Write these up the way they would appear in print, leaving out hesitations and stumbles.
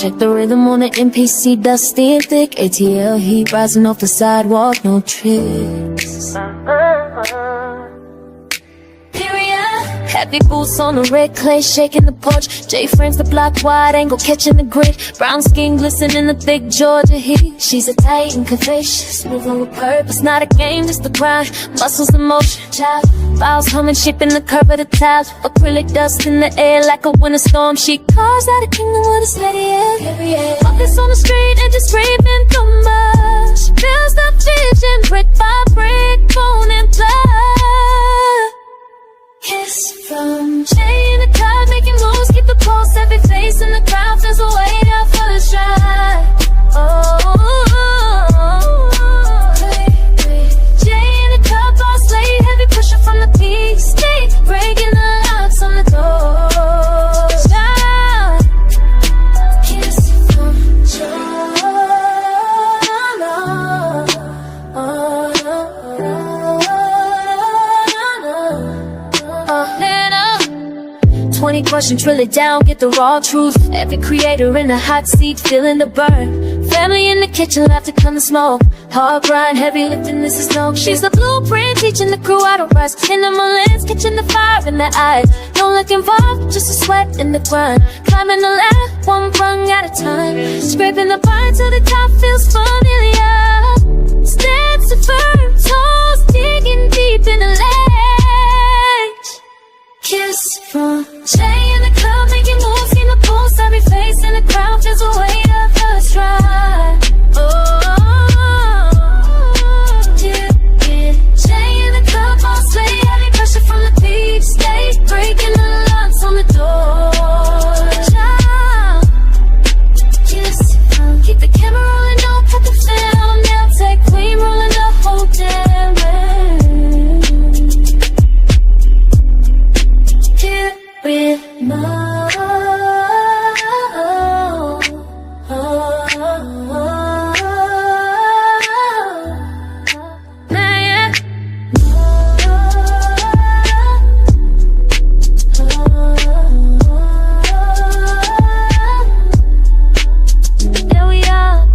Check the rhythm on the MPC, dusty and thick. ATL heat rising off the sidewalk, no tricks. Heavy boots on the red clay, shaking the porch. J frames the block wide angle, catching the grit. Brown skin glistening in the thick Georgia heat. She's a titan, capacious, moving with purpose. Not a game, just a grind. Muscles in motion, child. Files humming, shaping the curve of the tiles. Acrylic dust in the air like a winter storm. She carves out a kingdom with a steady hand. Focus on the street and just scraping through mud. She builds the vision, brick by brick, bone and blood. Kiss from Jay in the crowd, making moves, keep the pulse, every face in the crowd feels the weight out for the stride. Jay in the crowd, boss lady, heavy pusher from the peak state, breaking the locks on the door. Child, kiss from Jay. 20 questions, drill it down, get the raw truth. Every creator in the hot seat, feeling the burn. Family in the kitchen, laughter come the smoke. Hard grind, heavy lifting, this is no. She's the blueprint, teaching the crew how to rise. In the lens, catching the fire in their eyes. No look involved, just a sweat in the grind. Climbing the ladder, one rung at a time. Scraping the bar till the top feels familiar. Steps are firm, toes digging deep in the ledge. Kiss from Jay in the club, making moves, keep the pulse, every face in the crowd feels the weight of the stride. Jay in the club, boss lady, heavy pressure from the peep state, breaking the locks on the door. Child, kiss from, keep the camera rolling, don't cut the film, now take queen, rolling the whole damn with more. There we are.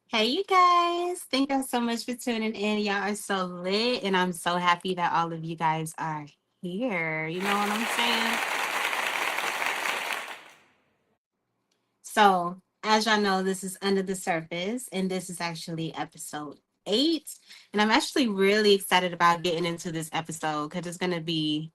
Hey, you guys. Thank y'all so much for tuning in. Y'all are so lit, and I'm so happy that all of you guys are here. You know what I'm saying? So, as y'all know, this is Under the Surface, and this is actually episode 8. And I'm actually really excited about getting into this episode because it's going to be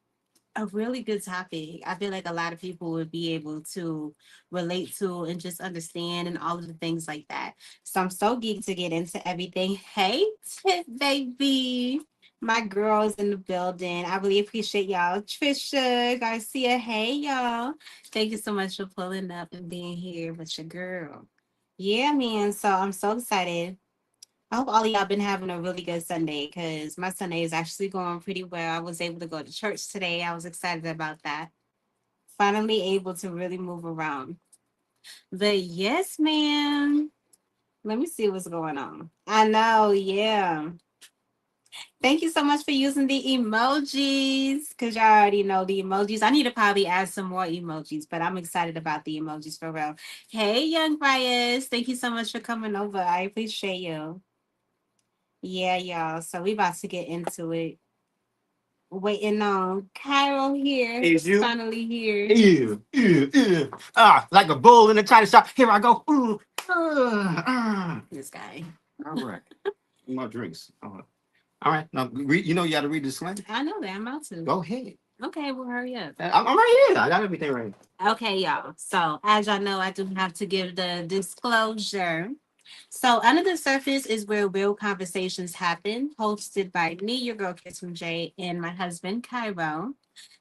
a really good topic. I feel like a lot of people would be able to relate to and just understand and all of the things like that. So I'm so geeked to get into everything. Hey, Tip baby, my girls in the building. I really appreciate y'all. Trisha, Garcia, hey y'all. Thank you so much for pulling up and being here with your girl. Yeah, man. So I'm so excited. I hope all of y'all been having a really good Sunday because my Sunday is actually going pretty well. I was able to go to church today. I was excited about that. Finally able to really move around. But yes, ma'am. Let me see what's going on. I know, yeah. Thank you so much for using the emojis because y'all already know the emojis. I need to probably add some more emojis, but I'm excited about the emojis for real. Hey, Young Bias. Thank you so much for coming over. I appreciate you. Yeah, y'all. So we about to get into it. Waiting on Cairo here. Is you? Finally here. Ew, ew, ew. Like a bull in the china shop. Here I go. This guy. All right. My drinks. All right. Now, you know you got to read the disclaimer. I know that. I'm about to. Go ahead. Okay, well, hurry up. I'm right here. I got everything right. Okay, y'all. So, as y'all know, I do have to give the disclosure. So, Under the Surface is where real conversations happen, hosted by me, your girl, Kirsten J, and my husband, Cairo.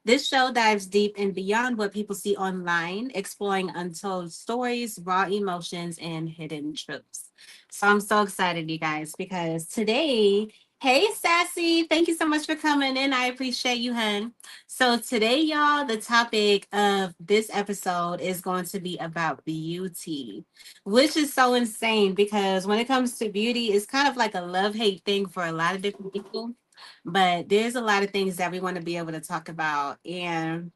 This show dives deep and beyond what people see online, exploring untold stories, raw emotions, and hidden truths. So, I'm so excited, you guys, because today, hey, Sassy, thank you so much for coming in. I appreciate you, hun. So today, y'all, the topic of this episode is going to be about beauty, which is so insane because when it comes to beauty, it's kind of like a love-hate thing for a lot of different people. But there's a lot of things that we want to be able to talk about, and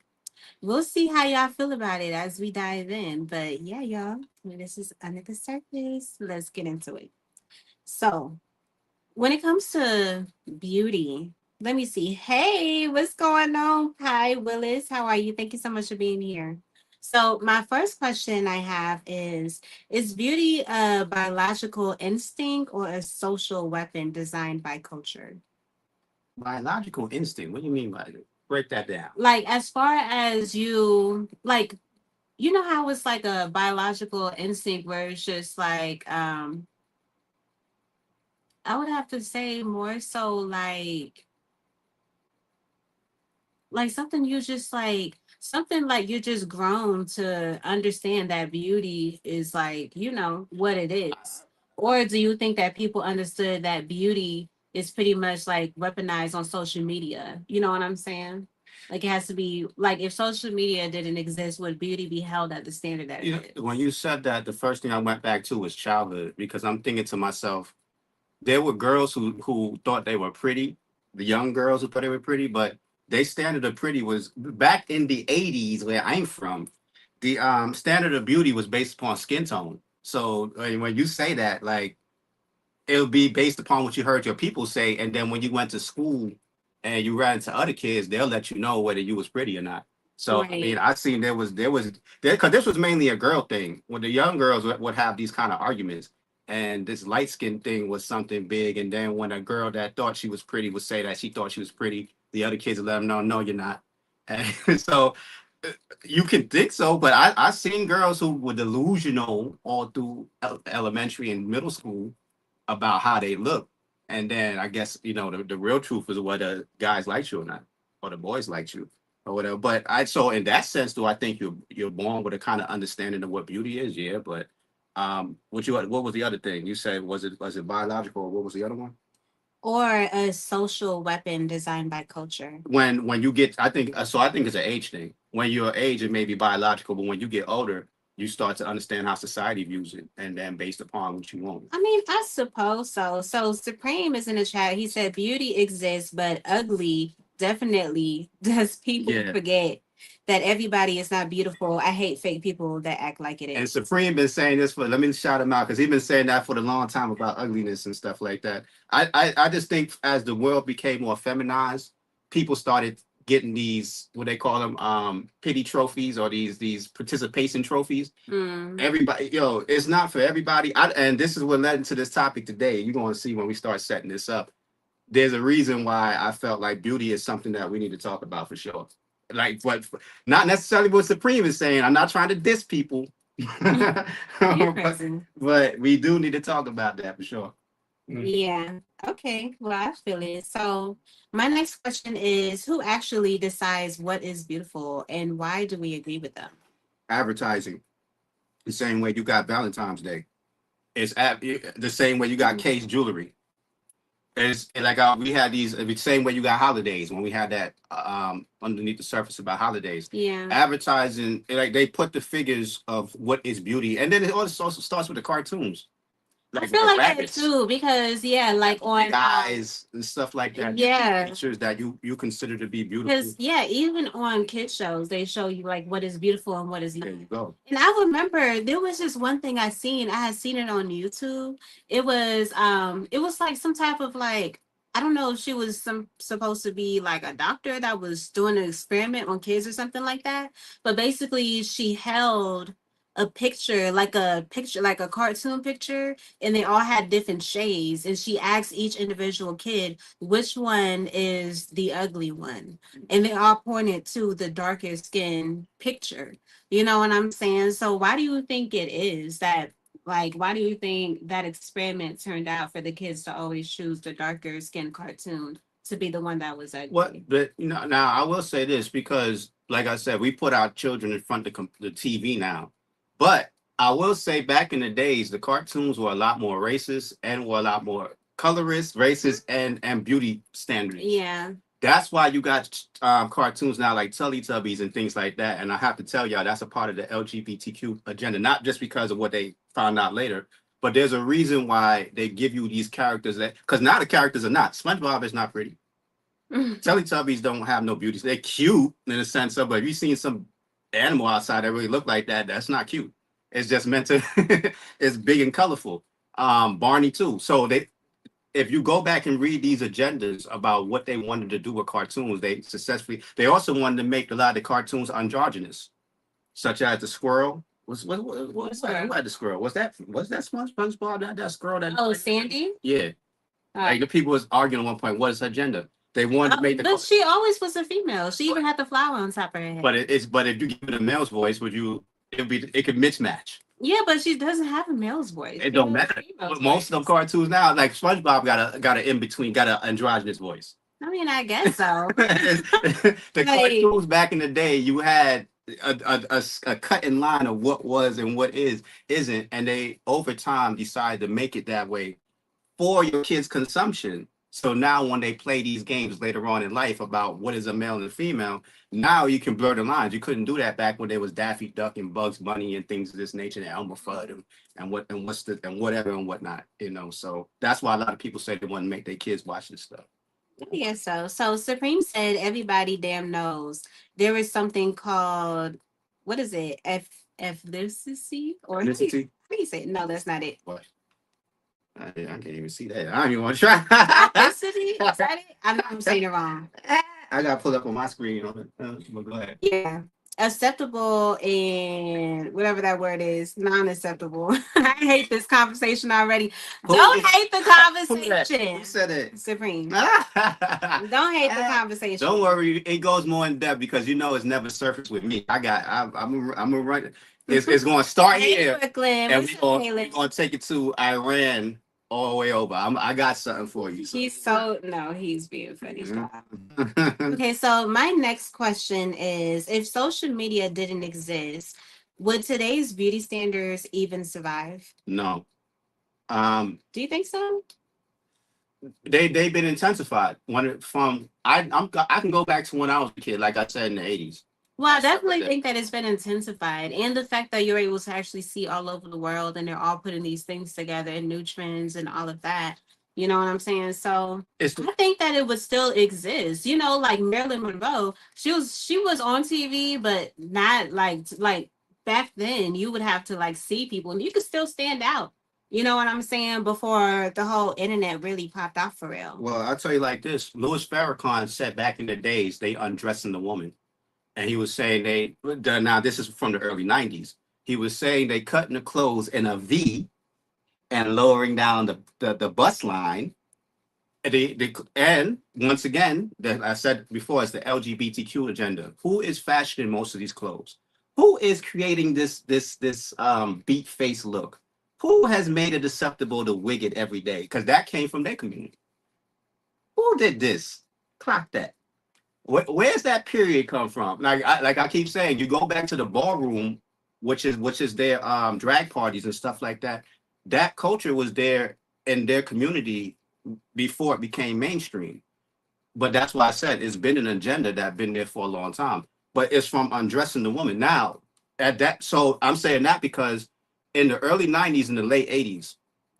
we'll see how y'all feel about it as we dive in. But yeah, y'all, this is Under the Surface. Let's get into it. So, when it comes to beauty, let me see. Hey, what's going on? Hi, Willis. How are you? Thank you so much for being here. So, my first question I have is beauty a biological instinct or a social weapon designed by culture? Biological instinct. What do you mean by it? Break that down. Like, as far as you, like, you know how it's like a biological instinct where it's just like, I would have to say more so like something you just like something like you're just grown to understand that beauty is like what it is, or do you think that people understood that beauty is pretty much like weaponized on social media? You know what I'm saying? Like it has to be like if social media didn't exist, would beauty be held at the standard that You it is? know, when you said that, the first thing I went back to was childhood because I'm thinking to myself, there were girls who thought they were pretty, the young girls who thought they were pretty, but their standard of pretty was back in the 80s where I'm from. The standard of beauty was based upon skin tone. So when you say that, like it'll be based upon what you heard your people say, and then when you went to school and you ran into other kids, they'll let you know whether you was pretty or not. So I mean, Right. I seen there because this was mainly a girl thing. When the young girls would have these kind of arguments, and this light skin thing was something big. And then when a girl that thought she was pretty would say that she thought she was pretty, the other kids would let them know, no, you're not. And so uh, you can think so, but I seen girls who were delusional all through elementary and middle school about how they look. And then I guess, the real truth is whether guys like you or not, or the boys like you or whatever. But so in that sense, do I think you're born with a kind of understanding of what beauty is? Yeah. But what was the other thing? You said was it biological or what was the other one? Or a social weapon designed by culture? When you get, I think it's an age thing. When you're age, it may be biological, but when you get older, you start to understand how society views it, and then based upon what you want. I mean, I suppose so. So Supreme is in the chat. He said beauty exists, but ugly definitely does. People Yeah. forget that everybody is not beautiful. I hate fake people that act like it And is. Supreme been saying this let me shout him out because he's been saying that for a long time about ugliness and stuff like that. I just think as the world became more feminized, people started getting these what they call them pity trophies or these participation trophies. Mm. Everybody, it's not for everybody. And this is what led into this topic today. You're gonna see when we start setting this up. There's a reason why I felt like beauty is something that we need to talk about for sure. Like, but not necessarily what Supreme is saying. I'm not trying to diss people, You're but, crazy. but we do need to talk about that for sure. Yeah. Okay. Well, I feel it. So my next question is, who actually decides what is beautiful and why do we agree with them? Advertising, the same way you got Valentine's Day. The same way you got Case jewelry. It's like we had these the same way you got holidays when we had that underneath the surface about holidays. Yeah. Advertising, like they put the figures of what is beauty, and then it also starts with the cartoons, I like feel the like that rabbits, too because like on guys, and stuff like that. yeah. Pictures that you consider to be beautiful. Because even on kid shows, they show you like what is beautiful and what is not. There you go. And I remember there was just one thing I seen. I had seen it on YouTube. It was like some type of like, I don't know if she was supposed to be like a doctor that was doing an experiment on kids or something like that. But basically she held a picture like a cartoon picture, and they all had different shades, and she asked each individual kid which one is the ugly one, and they all pointed to the darker skin picture. You know what I'm saying? So why do you think it is that, like, why do you think that experiment turned out for the kids to always choose the darker skin cartoon to be the one that was ugly? What? But now I will say this because, like I said, we put our children in front of the TV now. But I will say, back in the days, the cartoons were a lot more racist and were a lot more colorist, racist, and beauty standards. Yeah. That's why you got cartoons now like Teletubbies and things like that. And I have to tell y'all, that's a part of the LGBTQ agenda, not just because of what they found out later, but there's a reason why they give you these characters because now the characters are not. SpongeBob is not pretty. Teletubbies don't have no beauty. They're cute in the sense of, but if you've seen some animal outside that really look like that, that's not cute. It's just meant to. It's big and colorful. Barney too. So if you go back and read these agendas about what they wanted to do with cartoons, they successfully. They also wanted to make a lot of the cartoons androgynous, such as the squirrel. What's that? Who had the squirrel? Was that SpongeBob? That squirrel? That Oh, Sandy. yeah. Like the people was arguing at one point. What is her gender? They wanted to make the. But she always was a female. She even had the flower on top of her head. But if you give it a male's voice, it could mismatch. Yeah, but she doesn't have a male's voice. It don't matter. But most of them cartoons now, like SpongeBob, got an in between, got an androgynous voice. I mean, I guess so. The cartoons back in the day, you had a cut in line of what was and what isn't, and they over time decided to make it that way for your kids' consumption. So now when they play these games later on in life about what is a male and a female, now you can blur the lines. You couldn't do that back when there was Daffy Duck and Bugs Bunny and things of this nature, and Elmer Fudd and whatever and whatnot, So that's why a lot of people say they want to make their kids watch this stuff. Yeah, so Supreme said everybody damn knows there is something called, what is it? Ethnicity or Ethnicity? What do you say? No, that's not it. What? I can't even see that. I don't even want to try. Ethnicity? Is that it? I know I'm saying it wrong. I got to pull up on my screen on it. But go ahead. Yeah. Acceptable and whatever that word is, non-acceptable. I hate this conversation already. Don't hate the conversation. Who said it? Supreme. Don't hate the conversation. Don't worry, it goes more in depth because it's never surfaced with me. I'm gonna run. It's going to start here, Brooklyn. and we're going to take it to Iran all the way over. I got something for you. So. He's being funny. Okay, so my next question is, if social media didn't exist, would today's beauty standards even survive? No. Do you think so? They've been intensified. I can go back to when I was a kid, like I said in the 80s. Well, I definitely think that it's been intensified, and the fact that you're able to actually see all over the world, and they're all putting these things together and new trends and all of that. You know what I'm saying? So I think that it would still exist. Like Marilyn Monroe, she was on TV, but not like back then. You would have to like see people, and you could still stand out. You know what I'm saying? Before the whole internet really popped off for real. Well, I'll tell you like this: Louis Farrakhan said back in the days they undressing the woman. And he was saying now this is from the early 90s. He was saying they cutting the clothes in a V and lowering down the bust line. And once again, I said before, it's the LGBTQ agenda. Who is fashioning most of these clothes? Who is creating this beat face look? Who has made it acceptable to wig it every day? Because that came from their community. Who did this? Clock that. Where's that period come from? Like I keep saying, you go back to the ballroom, which is their drag parties and stuff like that. That culture was there in their community before it became mainstream. But that's why I said it's been an agenda that's been there for a long time. But it's from undressing the woman. Now, so I'm saying that because in the early 90s and the late 80s,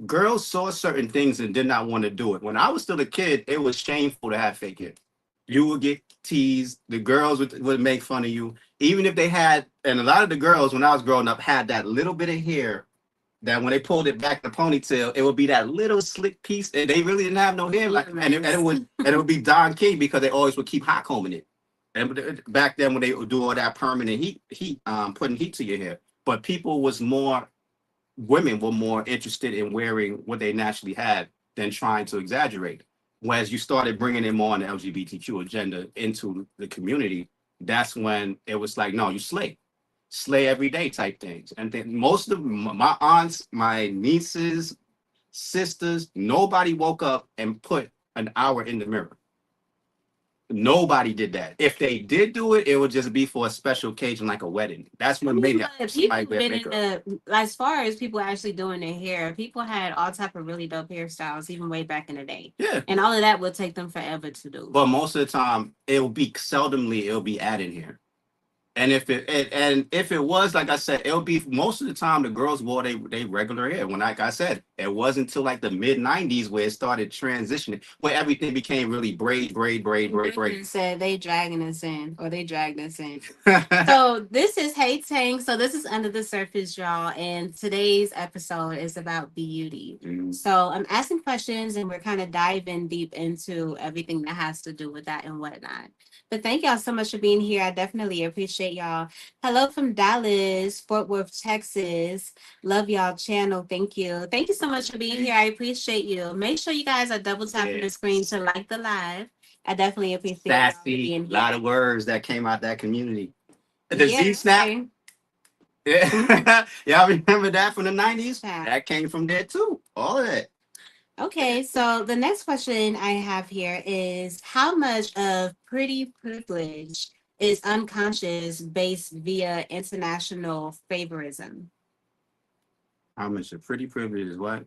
girls saw certain things and did not want to do it. When I was still a kid, it was shameful to have fake hair. You would get teased. The girls would make fun of you, even if they had. And a lot of the girls, when I was growing up, had that little bit of hair that when they pulled it back in the ponytail, it would be that little slick piece, and they really didn't have no hair. And it would be Don King because they always would keep hot combing it. And back then, when they would do all that permanent heat, putting heat to your hair, but women were more interested in wearing what they naturally had than trying to exaggerate. Whereas you started bringing in more on the LGBTQ agenda into the community, that's when it was like, no, you slay every day type things. And then most of my aunts, my nieces, sisters, nobody woke up and put an hour in the mirror. Nobody did that. If they did do it, it would just be for a special occasion like a wedding. That's when maybe as far as people actually doing their hair, people had all type of really dope hairstyles even way back in the day. Yeah. And all of that would take them forever to do. But most of the time, it'll be added here. And if it was like I said, it'll be most of the time the girls wore they regular hair. When like I said, it wasn't until like the mid 90s where it started transitioning, where everything became really braid. Brittany said they dragging us in, or they dragged us in. So this is Hey Tang. So this is Under the Surface, y'all. And today's episode is about beauty. Mm. So I'm asking questions and we're kind of diving deep into everything that has to do with that and whatnot. But thank y'all so much for being here. I definitely appreciate y'all. Hello from Dallas, Fort Worth, Texas. Love y'all channel. Thank you. Thank you so much for being here. I appreciate you. Make sure you guys are double tapping the screen to like the live. I definitely appreciate y'all Sassy, being a here. lot of words that came out that community. The Z snap. okay. Yeah. Y'all remember that from the 90s? Yeah. That came from there too. All of that. Okay, so the next question I have here is how much of pretty privilege is unconscious based via international favorism? How much of pretty privilege is what?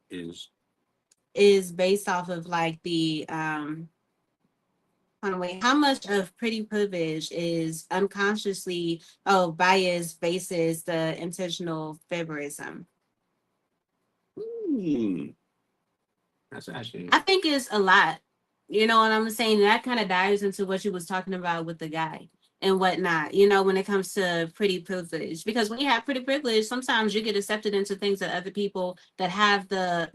Is based off of like the how much of pretty privilege is unconsciously bias basis the intentional favorism? That's actually I think it's a lot. You know what I'm saying? That kind of dives into what you was talking about with the guy and whatnot, you know, when it comes to pretty privilege. Because when you have pretty privilege, sometimes you get accepted into things that other people that have the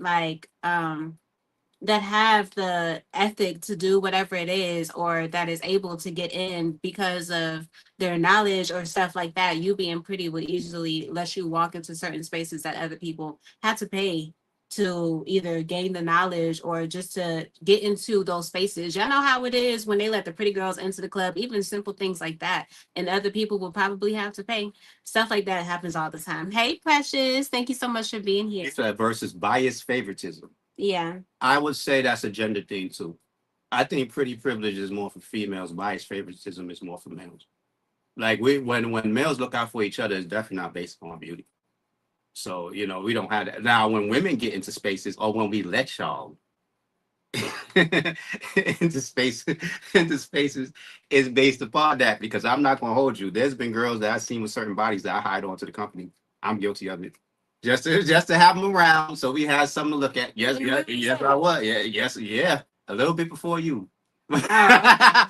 that have the ethic to do whatever it is, or that is able to get in because of their knowledge or stuff like that. You being pretty would easily let you walk into certain spaces that other people have to pay to either gain the knowledge or just to get into those spaces. Y'all know how it is when they let the pretty girls into the club, even simple things like that. And other people will probably have to pay. Stuff like that happens all the time. Hey, Precious, thank you so much for being here. you said versus bias favoritism. Yeah. I would say that's a gender thing too. I think pretty privilege is more for females. Bias favoritism is more for males. Like when males look out for each other, it's definitely not based on beauty. So, you know, we don't have that. Now, when women get into spaces or when we let y'all into spaces is based upon that, because I'm not going to hold you. There's been girls that I've seen with certain bodies that I hide onto the company. I'm guilty of it. Just to have them around so we have something to look at. Yes, I was. Yeah. A little bit before you. but I'm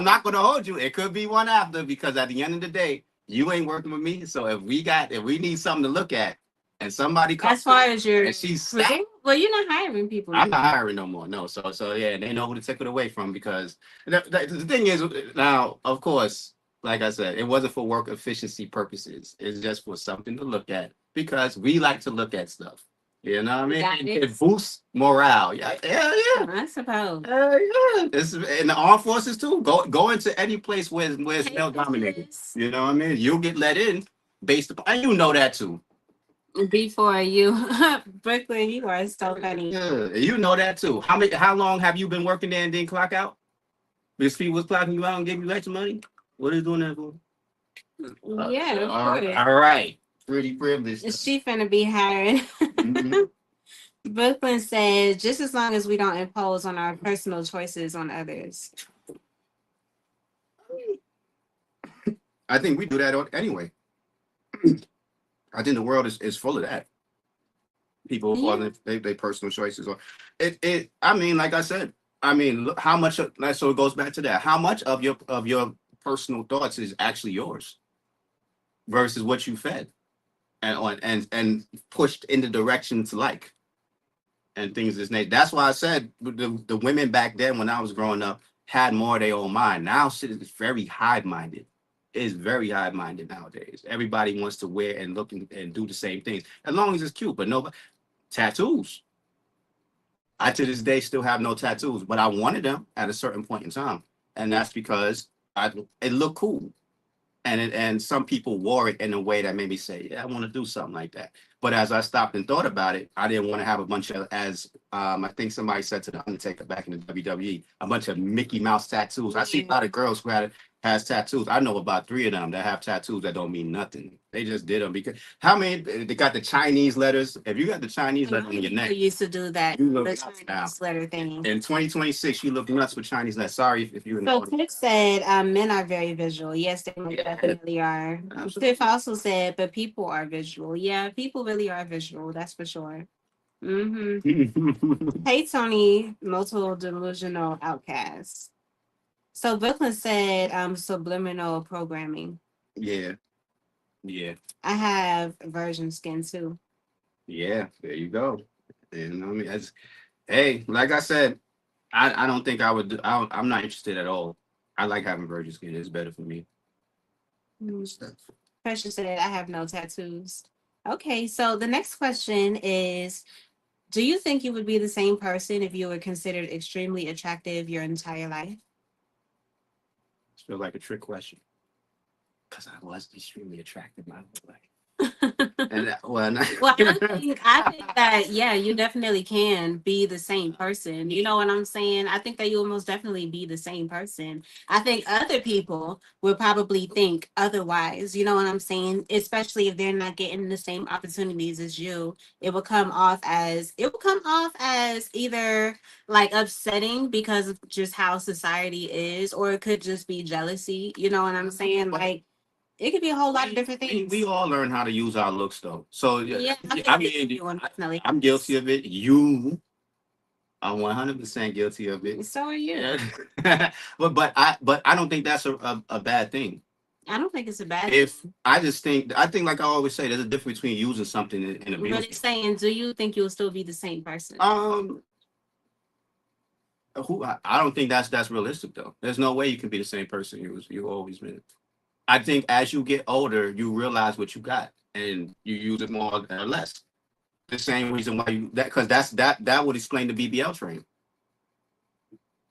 not going to hold you. It could be one after, because at the end of the day, you ain't working with me. So if we need something to look at, and somebody comes, as far as your, and she's well, you're not hiring people. I'm not hiring no more. No. So yeah, they know who to take it away from, because the thing is, now, of course, like I said, it wasn't for work efficiency purposes. It's just for something to look at, because we like to look at stuff. You know what I mean? It boosts morale. Yeah. I suppose. Yeah. It's in the armed forces too. Go into any place where it's male dominated. You know what I mean? You'll get let in based upon, and you know that too. Before you, Brooklyn, you are so funny. Yeah, you know that too. How long have you been working there and didn't clock out? Because people was clocking you out and giving you extra money. What are you doing that for? Yeah, of course. All right. Pretty privileged. She finna be hired. Mm-hmm. Brooklyn says, just as long as we don't impose on our personal choices on others. I think we do that anyway. I think the world is full of that. People for their personal choices, or it. I mean, like I said, look how much. So it goes back to that. How much of your personal thoughts is actually yours versus what you fed and pushed in the directions like and things of this nature. That's why I said the women back then, when I was growing up, had more of their own mind. Now shit is very high-minded. It's very high-minded nowadays. Everybody wants to wear and look and do the same things, as long as it's cute. But no tattoos. I to this day still have no tattoos, but I wanted them at a certain point in time, and that's because it looked cool. And some people wore it in a way that made me say, yeah, I want to do something like that. But as I stopped and thought about it, I didn't want to have a bunch of, as I think somebody said to the Undertaker back in the WWE, a bunch of Mickey Mouse tattoos. I see a lot of girls who had has tattoos. I know about 3 of them that have tattoos that don't mean nothing. They just did them because how many they got the Chinese letters? If you got the Chinese letter on your People neck, used to do that, you look the nuts now. Chinese letter thing. In 2026, you look nuts with Chinese letters. Sorry if you're in So the Tiff said, men are very visual. Yes, they most Yeah. definitely are. Absolutely. Tiff also said, but people are visual. Yeah, people really are visual. That's for sure. Hey, Tony, multiple delusional outcast. So Brooklyn said, subliminal programming. Yeah. Yeah. I have virgin skin too. Yeah. There you go. And I mean, as hey, like I said, I don't think I would. I'm not interested at all. I like having virgin skin. It's better for me. Precious said, I have no tattoos. Okay, so the next question is, do you think you would be the same person if you were considered extremely attractive your entire life? It feels like a trick question. Because I was extremely attractive my whole life. And Well, I think that yeah, you definitely can be the same person. You know what I'm saying? I think that you'll most definitely be the same person. I think other people will probably think otherwise. You know what I'm saying? Especially if they're not getting the same opportunities as you, it will come off as either like upsetting because of just how society is, or it could just be jealousy. You know what I'm saying? Like it could be a whole lot of different things. we all learn how to use our looks though. So Yeah, I mean, definitely. I'm guilty of it. You are 100% guilty of it. So are you. Yeah. but I don't think that's a bad thing. I don't think it's a bad If thing. I think like I always say, there's a difference between using something and But abusing. it's saying, do you think you'll still be the same person? I don't think that's realistic though. There's no way you can be the same person you always been. I think as you get older, you realize what you got and you use it more or less. The same reason why you because that would explain the BBL train.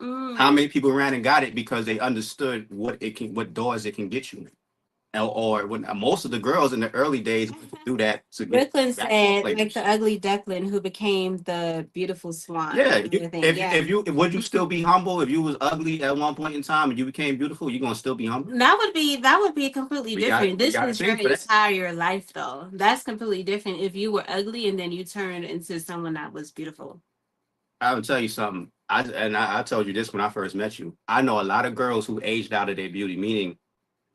How many people ran and got it because they understood what doors it can get you. Or when most of the girls in the early days do that to get Brooklyn back said, places. like the ugly duckling who became the beautiful swan. Yeah, Yeah. would you still be humble if you was ugly at one point in time and you became beautiful? You gonna still be humble? That would be completely We got- different. we This gotta is your change for that. entire life though. That's completely different if you were ugly and then you turned into someone that was beautiful. I will tell you something. I told you this when I first met you. I know a lot of girls who aged out of their beauty, meaning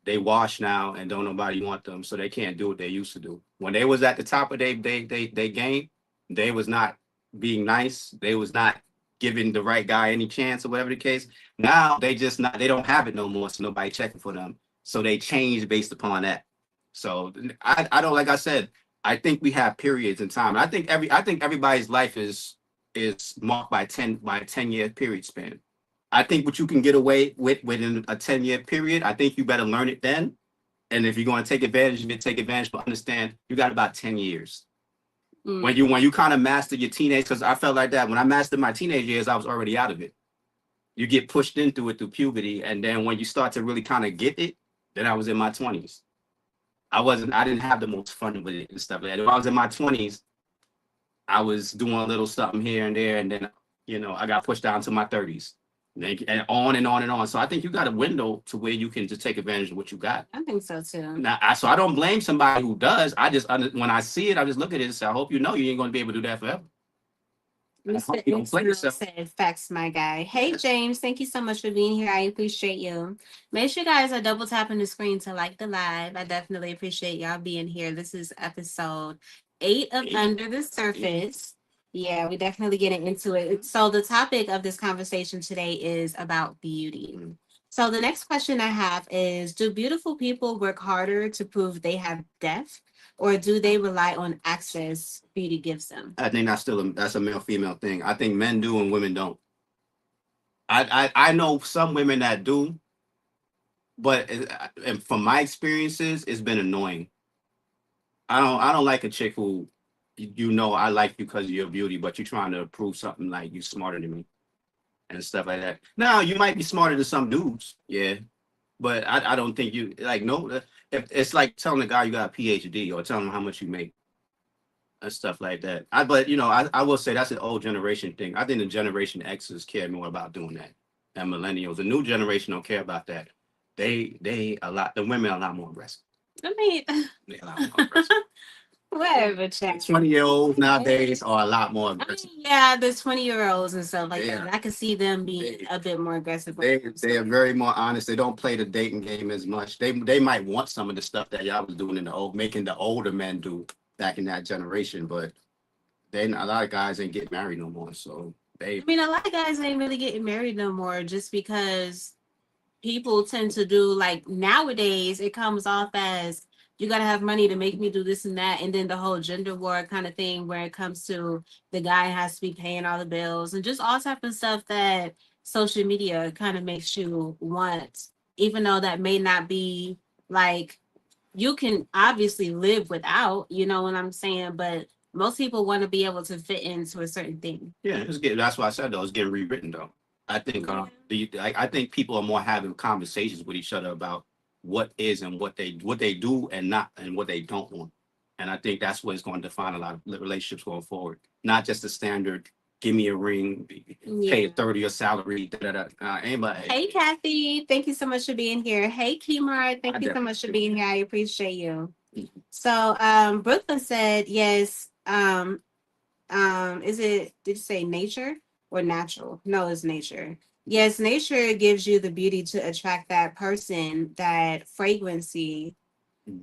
they wash now and don't nobody want them, so they can't do what they used to do. When they was at the top of their game, they was not being nice. They was not giving the right guy any chance or whatever the case. Now they just not. They don't have it no more, so nobody checking for them. So they change based upon that. So I don't like I said. I think we have periods in time. I think everybody's life is marked by 10-year period span. I think what you can get away with within a 10-year period, I think you better learn it then. And if you're going to take advantage of it, take advantage, but understand you got about 10 years. When you kind of master your teenage, because I felt like that. When I mastered my teenage years, I was already out of it. You get pushed into it through puberty. And then when you start to really kind of get it, then I was in my 20s. I didn't have the most fun with it and stuff like that. When I was in my 20s, I was doing a little something here and there. And then, I got pushed down to my 30s. And on and on and on. So I think you got a window to where you can just take advantage of what you got. I think so too. Now, so I don't blame somebody who does. I just when I see it, I just look at it and say, I hope you know you ain't going to be able to do that forever. Mr. You don't play yourself. Said, facts, my guy. Hey, James, thank you so much for being here. I appreciate you. Make sure you guys are double tapping the screen to like the live. I definitely appreciate y'all being here. This is episode 8 of Under the Surface. Yeah, we definitely getting into it. So the topic of this conversation today is about beauty. So the next question I have is, do beautiful people work harder to prove they have depth, or do they rely on access beauty gives them? I think that's a male-female thing. I think men do and women don't. I know some women that do, but and from my experiences, it's been annoying. I don't like a chick who I like you because of your beauty, but you're trying to prove something like you're smarter than me and stuff like that. Now, you might be smarter than some dudes, yeah, but I don't think you like no. It's like telling a guy you got a PhD or telling him how much you make and stuff like that. But I will say that's an old generation thing. I think the Generation X's care more about doing that than millennials. The new generation don't care about that. they a lot. The women are a lot more aggressive. I mean, They a lot more aggressive. whatever, child. 20-year-olds nowadays are a lot more I mean, aggressive. yeah, the 20-year-olds and stuff like Yeah. that. I could see them being They- a bit more aggressive. They are very more honest. They don't play the dating game as much. They might want some of the stuff that y'all was doing in the old, making the older men do back in that generation, but then a lot of guys ain't get married no more. So they I mean, a lot of guys ain't really getting married no more just because people tend to do like nowadays it comes off as you got to have money to make me do this and that, and then the whole gender war kind of thing where it comes to the guy has to be paying all the bills and just all type of stuff that social media kind of makes you want, even though that may not be like you can obviously live without, you know what I'm saying, but most people want to be able to fit into a certain thing. yeah, it's getting, that's why I said though, it's getting rewritten though. I think I think people are more having conversations with each other about what is and what they do and not and what they don't want. And I think that's what is going to define a lot of relationships going forward. Not just the standard, give me a ring, pay Yeah. a 30 your salary, anybody. Hey, Kathy. Thank you so much for being here. Hey, Kimar. Thank I you so much for being here. I appreciate you. Mhm. So, Brooklyn said, yes. Is it, did you say nature or natural? No, it's nature. Yes, nature gives you the beauty to attract that person, that frequency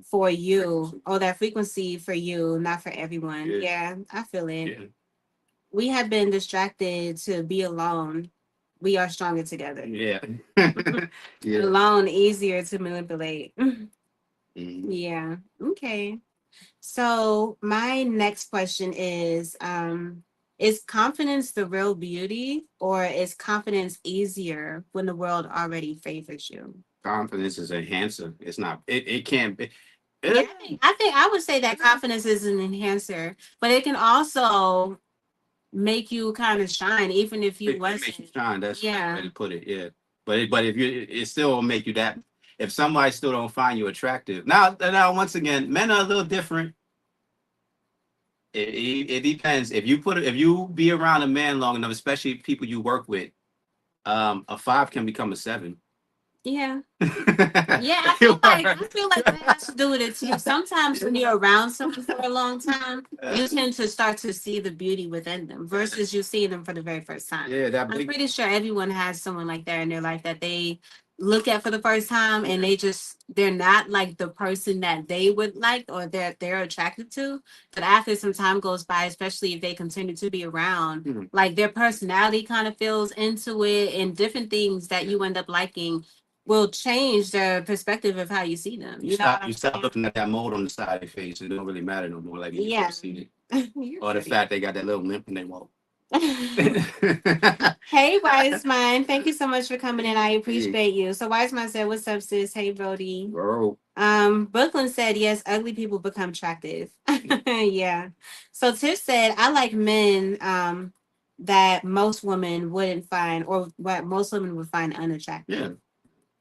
for you, or that frequency for you, not for everyone. Yeah. Yeah, I feel it. Yeah. We have been distracted to be alone. We are stronger together. Yeah. Yeah. Alone, easier to manipulate. Mhm. Yeah. Okay. So my next question is confidence the real beauty, or is confidence easier when the world already favors you? Confidence is a enhancer. It's not, it can't be. Yeah, I think I would say that confidence is an enhancer, but it can also make you kind of shine, even if you It makes you wasn't. shine. That's Yeah. the way to put it. Yeah. But if you, it still will make you that. If somebody still don't find you attractive, now once again, men are a little different. It depends. If you be around a man long enough, especially people you work with, a 5 can become a 7. Yeah. Yeah, I feel like that has to do with it too. Sometimes when you're around someone for a long time, you tend to start to see the beauty within them versus you seeing them for the very first time. Yeah, that I'm big. pretty sure everyone has someone like that in their life that they look at for the first time and they're not like the person that they would like or that they're attracted to. But after some time goes by, especially if they continue to be around, Mhm. like their personality kind of feels into it, and different things that you end up liking will change the perspective of how you see them. You know stop what I'm you stop saying? looking at that mold on the side of your face. It don't really matter no more. Like you Yeah. first seen You're it, or the pretty. fact they got that little limp in their walk. Hey, Wise Mind. Thank you so much for coming in. I appreciate you. So Wise Mind said, "What's up, sis?" Hey, Brody. Bro. Brooklyn said, "Yes, ugly people become attractive." Yeah. So Tiff said, "I like men that most women wouldn't find, or what most women would find unattractive." Yeah.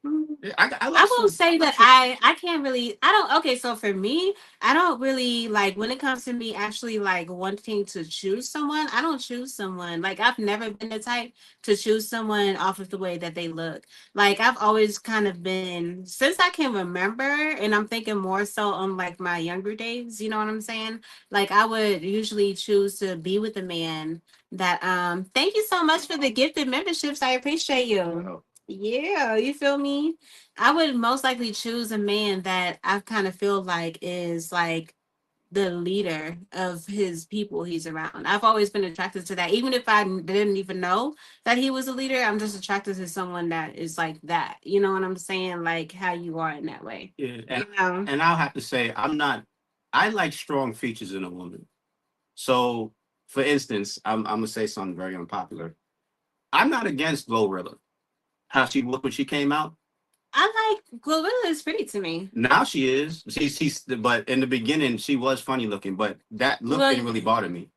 Mhm. Yeah, I like will some- say that I can't really, I don't, okay, so for me, I don't really like when it comes to me actually like wanting to choose someone, I don't choose someone. Like I've never been the type to choose someone off of the way that they look. Like I've always kind of been, since I can remember, and I'm thinking more so on like my younger days, you know what I'm saying? Like I would usually choose to be with a man that thank you so much for the gifted memberships. I appreciate you. Oh, Yeah, you feel me? I would most likely choose a man that I kind of feel like is like the leader of his people he's around. I've always been attracted to that. Even if I didn't even know that he was a leader, I'm just attracted to someone that is like that. You know what I'm saying? Like how you are in that way. yeah. You know? And I'll have to say, I like strong features in a woman. So, for instance, I'm gonna say something very unpopular. I'm not against Glorilla. How she looked when she came out. I like Glorilla is pretty to me. Now she is. But in the beginning she was funny looking. But that look Well, didn't really bother me.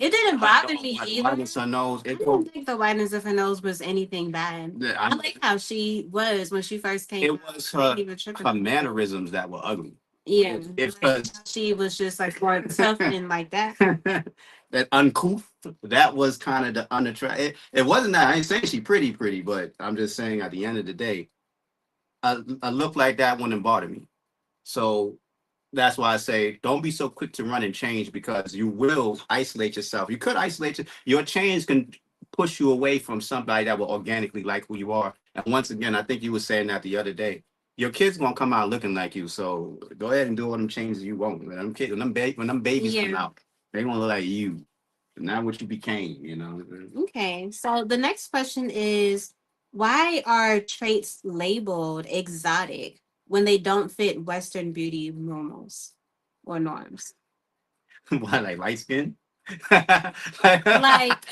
It didn't bother me Like either. whiteness her nose. I don't think the whiteness of her nose was anything bad. I like how she was when she first came. It out. was I didn't even trip her on it. mannerisms that were ugly. Yeah, It's like because how she was just like more tough and like that. that uncouth. That was kind of the unattractive. It wasn't that I ain't saying she pretty, but I'm just saying at the end of the day, a look like that wouldn't bother me. So that's why I say don't be so quick to run and change because you will isolate yourself. You could isolate your change can push you away from somebody that will organically like who you are. And once again, I think you were saying that the other day. Your kids gonna come out looking like you, so go ahead and do all them changes you want. When them kids, when them babies come Yeah. out, they gonna look like you, not what you became. Okay. So the next question is, why are traits labeled exotic when they don't fit Western beauty normals or norms? Why, like light skin? Like,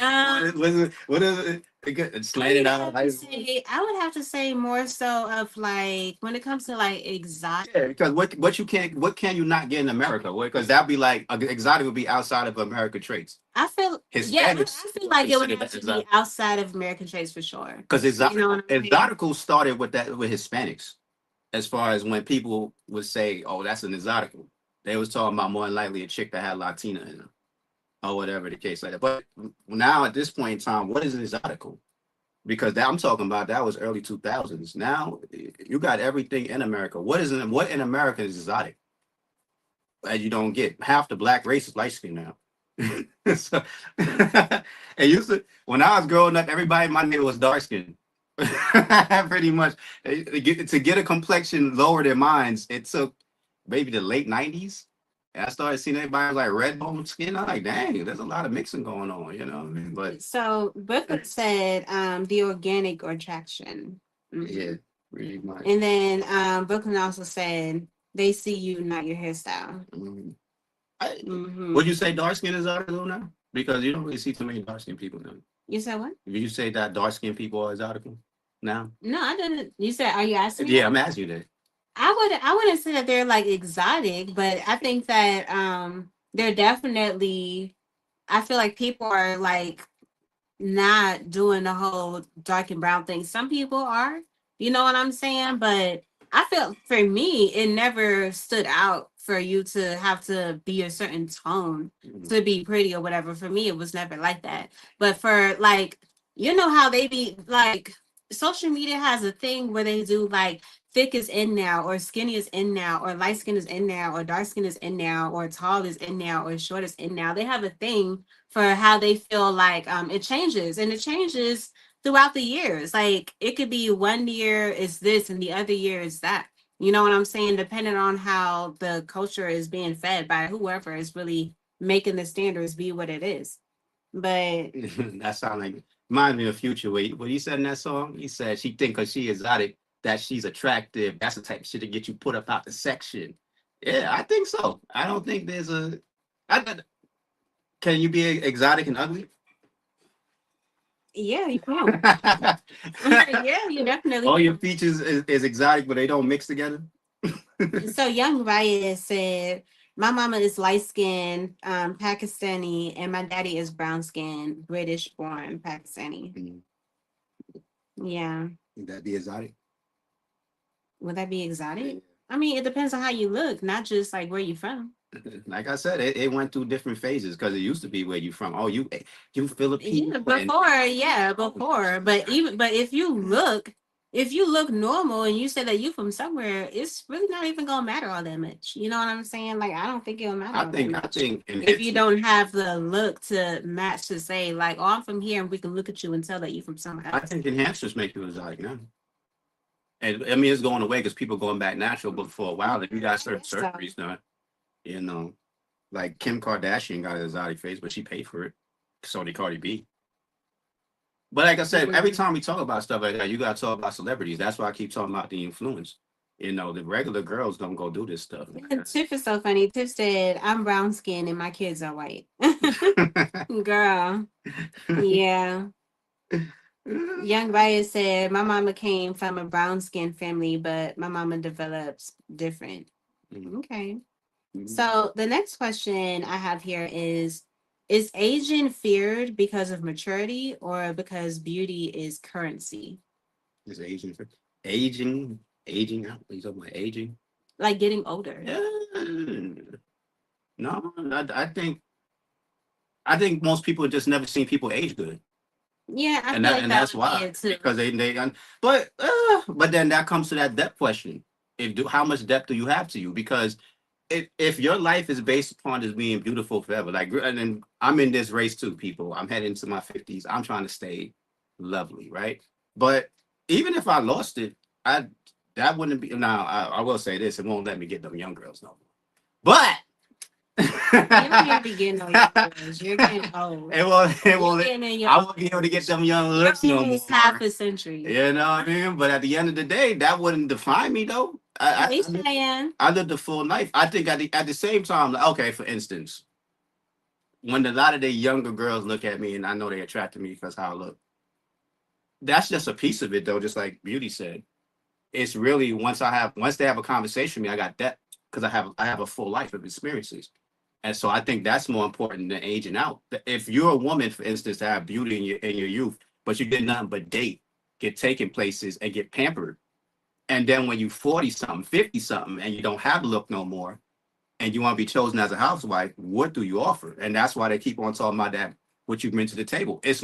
what is it? It's slanted out. I would have to say more so of like when it comes to like exotic. Yeah, because what can you not get in America? Because that'd be like exotic would be outside of American traits. I feel I feel like it would have to be outside of American traits for sure. Because You know what I'm saying? exotical started with Hispanics, as far as when people would say, "Oh, that's an exotical," they was talking about more than likely a chick that had Latina in her, or whatever the case like that. But now at this point in time, what is an exotical? Because I'm talking about that was early 2000s. Now you got everything in America. What in America is exotic? And you don't get half the black race is light skin now. So, and used to when I was growing up, everybody in my neighborhood was dark skinned. Pretty much to get a complexion lower than mine's, it took maybe the late 90s. And I started seeing everybody like red bone skin. I'm like, dang, there's a lot of mixing going on, you know what I mean? But So Booker said the organic or traction. yeah, pretty much. And then Brooklyn also said they see you, not your hairstyle. Would you say dark skin is article now? Because you don't really see too many dark skin people now. You said what? Did you say that dark skin people are exotical now? No, I didn't. You said, are you asking me? Yeah, I'm asking you that. I wouldn't say that they're like exotic, but I think that they're definitely, I feel like people are like not doing the whole dark and brown thing. Some people are, you know what I'm saying? But I feel for me, it never stood out for you to have to be a certain tone to be pretty or whatever. For me, it was never like that. But for like, you know how they be like, social media has a thing where they do like thick is in now, or skinny is in now, or light skin is in now, or dark skin is in now, or tall is in now, or short is in now. They have a thing for how they feel like it changes, and it changes throughout the years. Like it could be one year is this and the other year is that. You know what I'm saying? Depending on how the culture is being fed by whoever is really making the standards be what it is. But that sounds like reminds me of Future. What he said in that song, he said she think because she exotic that she's attractive. That's the type of shit to get you put up out the section. Yeah, I think so. I don't think there's a. Can you be exotic and ugly? yeah, you can. Yeah, you definitely. All your features is exotic, but they don't mix together. So Young Raya said, my mama is light skinned, Pakistani, and my daddy is brown skinned, British born Pakistani. Yeah. Would that be exotic? Would that be exotic? I mean, it depends on how you look, not just like where you from. Like I said, it went through different phases because it used to be where you from. Oh, you Filipino. Before. But if you look normal and you say that you from somewhere, it's really not even gonna matter all that much. You know what I'm saying? Like I don't think it'll matter. I think if you don't have the look to match to say like, oh, I'm from here, and we can look at you and tell that you're from somewhere else. I think enhancers make you exotic now. And I mean, it's going away because people going back natural, but for a while, if you got certain surgeries done, you know, like Kim Kardashian got an exotic face, but she paid for it. So did Cardi B. But like I said, every time we talk about stuff like that, you got to talk about celebrities. That's why I keep talking about the influence. You know, the regular girls don't go do this stuff. Tiff is so funny. Tiff said, I'm brown skinned and my kids are white. Girl. Yeah. Young Bias said, my mama came from a brown skinned family, but my mama develops different. Okay. So the next question I have here is aging feared because of maturity or because beauty is currency? Is aging? You talking about aging? Like getting older. Yeah. No, I think most people just never seen people age good. Yeah, I and feel like that that's would be why, it too. because but then that comes to that depth question. If do how much depth do you have to you? Because if your life is based upon just being beautiful forever, like, and then I'm in this race too, people. I'm heading into my 50s. I'm trying to stay lovely, right? But even if I lost it, I that wouldn't be. Now I will say this: it won't let me get them young girls no more. But You don't even be getting no young girls. You're getting old. it won't. It You're won't. getting in your I won't be able to get them young you're looks no almost more. half a century. You know what I mean? But at the end of the day, that wouldn't define me though. At least I am. I lived a full life. I think at the same time, like, okay, for instance, when a lot of the younger girls look at me and I know they attracted me because how I look, that's just a piece of it though. Just like Beauty said, it's really once they have a conversation with me, I got that because I have a full life of experiences. And so I think that's more important than aging out. If you're a woman, for instance, to have beauty in your youth, but you did nothing but date, get taken places, and get pampered, and then when you 40 something, 50 something, and you don't have a look no more, and you want to be chosen as a housewife, what do you offer? And that's why they keep on talking about that, what you bring to the table. It's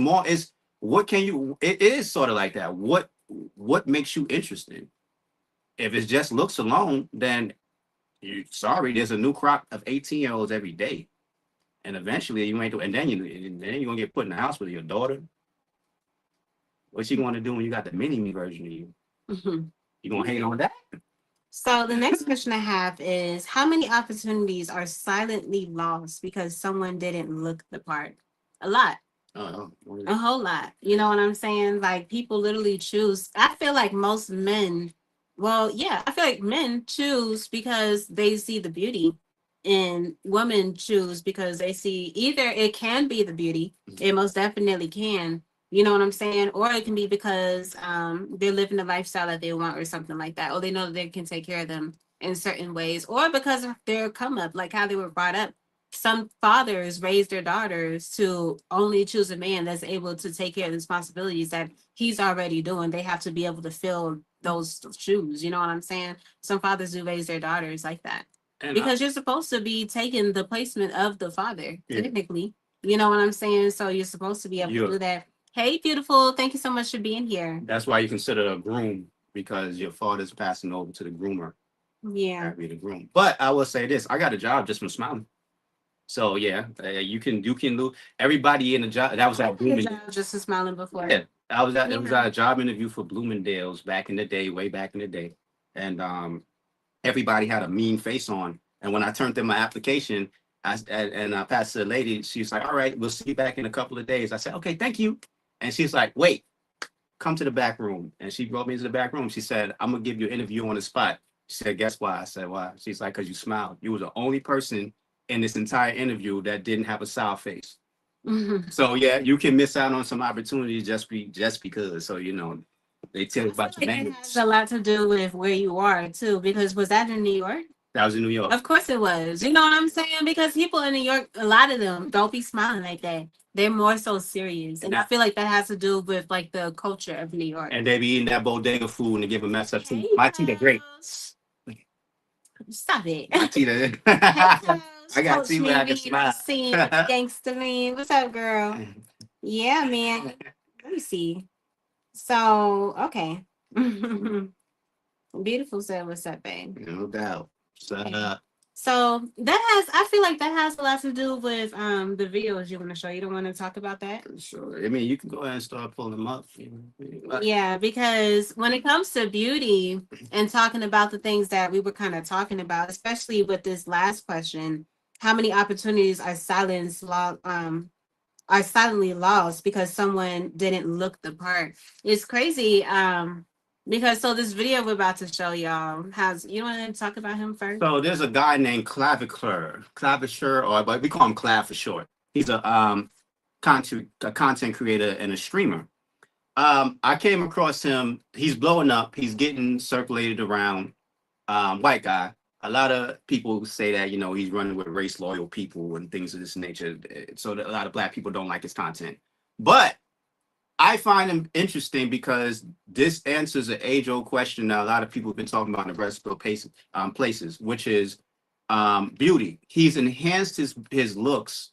what can you, it is sort of like that. What makes you interesting? If it's just looks alone, then there's a new crop of 18-year-olds every day. And eventually you ain't, and then you're gonna get put in the house with your daughter. What's she gonna do when you got the mini-me version of you? Mhm. You gonna hate on that? So the next question I have is, how many opportunities are silently lost because someone didn't look the part? A lot. A whole lot. You know what I'm saying? Like, people literally choose. I feel like most men, well, yeah, I feel like men choose because they see the beauty, and women choose because they see either it can be the beauty, it most definitely can. You know what I'm saying? Or it can be because they're living the lifestyle that they want or something like that. Or they know that they can take care of them in certain ways. Or because of their come up, like how they were brought up. Some fathers raise their daughters to only choose a man that's able to take care of the responsibilities that he's already doing. They have to be able to fill those shoes. You know what I'm saying? Some fathers do raise their daughters like that. And Because you're supposed to be taking the placement of the father, Yeah. technically. You know what I'm saying? So you're supposed to be able Yeah. to do that. Hey, beautiful. Thank you so much for being here. that's why you consider a groom, because your father's passing over to the groomer. Yeah. Be the groom. But I will say this: I got a job just from smiling. So yeah, you can do. Everybody in the job that was at Bloomingdale's. Just smiling before. Yeah, it was Yeah. a job interview for Bloomingdale's back in the day, way back in the day, and everybody had a mean face on. And when I turned in my application, I passed to the lady. She's like, "All right, we'll see you back in a couple of days." I said, "Okay, thank you." And she's like, "Wait, come to the back room." And she brought me into the back room. She said, "I'm gonna give you an interview on the spot." She said, "Guess why?" I said, "Why?" She's like, "Because you smiled. You were the only person in this entire interview that didn't have a sour face." Mhm. So yeah, you can miss out on some opportunities just because. So they tell you about your It language. has a lot to do with where you are too, because was that in New York? That was in New York. Of course it was. You know what I'm saying? Because people in New York, a lot of them don't be smiling like that. They're more so serious. And I feel like that has to do with like the culture of New York. And they be eating that bodega food and they give a mess up too. Hey, My teeth are great. Stop it. My teeth are. Hey, I got Coach teeth where I can Mimi, smile. Seeing gangster lean. What's up, girl? Yeah, man. Let me see. So, okay. Beautiful said, what's up, babe? No doubt. So I feel like that has a lot to do with the videos you want to show. You don't want to talk about that? Sure. I mean, you can go ahead and start pulling them up. Yeah, because when it comes to beauty and talking about the things that we were kind of talking about, especially with this last question, how many opportunities are silently lost because someone didn't look the part? It's crazy. Because so this video we're about to show y'all you want to talk about him first? So there's a guy named Claviture, but we call him Clav for short. He's a content creator and a streamer. I came across him. He's blowing up. He's getting circulated around. White guy. A lot of people say that he's running with race loyal people and things of this nature. So that a lot of Black people don't like his content. But I find him interesting because this answers an age-old question that a lot of people have been talking about in the breastfield places, which is beauty. He's enhanced his looks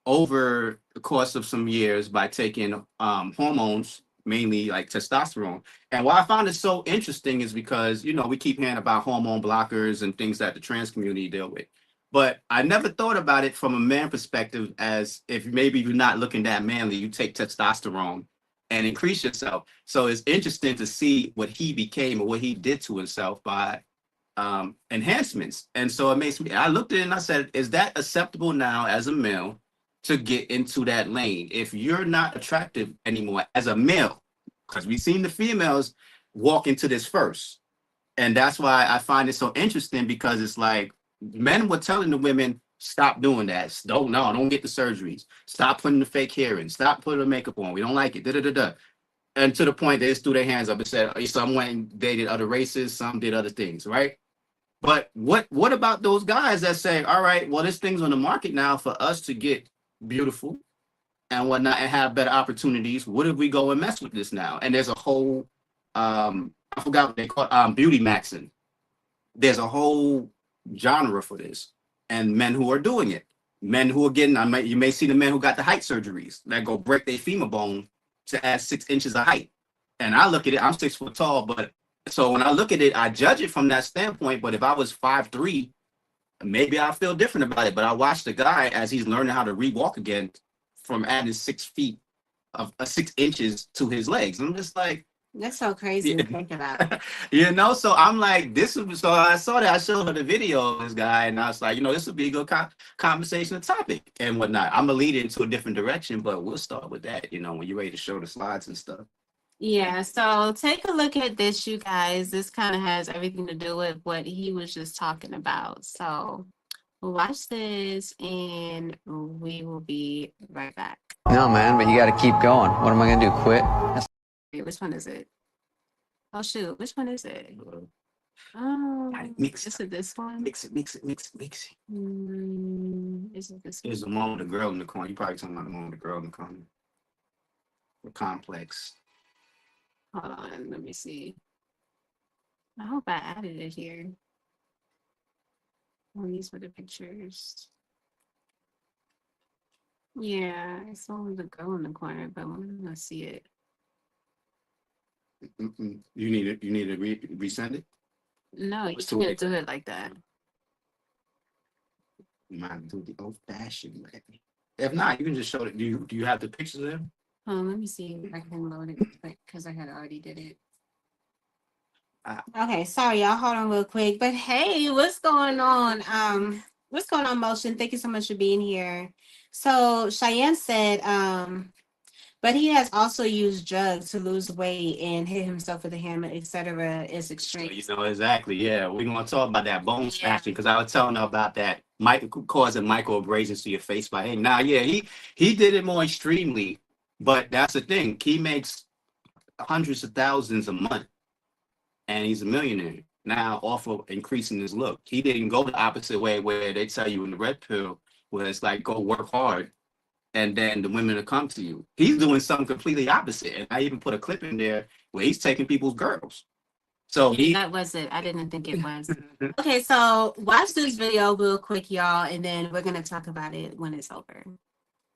over the course of some years by taking hormones, mainly like testosterone. And why I found it so interesting is because, you know, we keep hearing about hormone blockers and things that the trans community deal with. But I never thought about it from a man perspective as if maybe you're not looking that manly, you take testosterone and increase yourself. So it's interesting to see what he became or what he did to himself by enhancements. And so it makes me, I looked at it and I said, is that acceptable now as a male to get into that lane? If you're not attractive anymore as a male, because we've seen the females walk into this first. And that's why I find it so interesting, because it's like men were telling the women, stop doing that. Don't get the surgeries. Stop putting the fake hair in. Stop putting the makeup on. We don't like it. Da, da, da, da. And to the point they just threw their hands up and said, some went and dated other races, some did other things, right? But what about those guys that say, all right, well, this thing's on the market now for us to get beautiful and whatnot and have better opportunities. What if we go and mess with this now? And there's a whole I forgot what they call it, beauty maxing. There's a whole genre for this, and men who are doing it, men who are getting, you may see the men who got the height surgeries that go break their femur bone to add 6 inches of height. And I look at it, I'm 6 foot tall, but so when I look at it, I judge it from that standpoint. But if I was 5'3", maybe I feel different about it. But I watched the guy as he's learning how to re-walk again from adding 6 feet of 6 inches to his legs. I'm just like, That's so crazy to think about. you know, so I'm like, so I saw that, I showed her the video of this guy, and I was like, you know, this would be a good conversation topic and whatnot. I'm gonna lead it into a different direction, but we'll start with that, you know, when you're ready to show the slides and stuff. Yeah, so take a look at this, you guys. This kind of has everything to do with what he was just talking about. So watch this and we will be right back. No, man, but you got to keep going. What am I going to do? Quit? Wait, which one is it? Oh, shoot. Which one is it? Gotta Oh, mix is it this one? Mix it. Is it this one? There's the one with the girl in the corner. You probably talking about the one with the girl in the corner. The complex. Hold on, let me see. I hope I added it here. Oh, these were the pictures. Yeah, it's only the girl in the corner, but I'm gonna see it. You need it. You need to resend it. No, you It's too can't late. do it like that. You might do the old-fashioned way. If not, you can just show it. Do you have the pictures there? Let me see if I can load it quick because I had already did it. Ah. Okay, sorry, y'all. Hold on real quick. But hey, what's going on? What's going on, Motion? Thank you so much for being here. So Cheyenne said, but he has also used drugs to lose weight and hit himself with a hammer, etc. It's extreme. You know exactly. Yeah, we're gonna talk about that bone smashing because I was telling her about that. Causing micro abrasions to your face by him. Now, yeah, he did it more extremely, but that's the thing. He makes hundreds of thousands a month, and he's a millionaire now off of increasing his look. He didn't go the opposite way where they tell you in the red pill, where it's like go work hard, and then the women will come to you. He's doing something completely opposite, and I even put a clip in there where he's taking people's girls. So That was it. I didn't think it was. Okay, so watch this video real quick, y'all, and then we're gonna talk about it when it's over.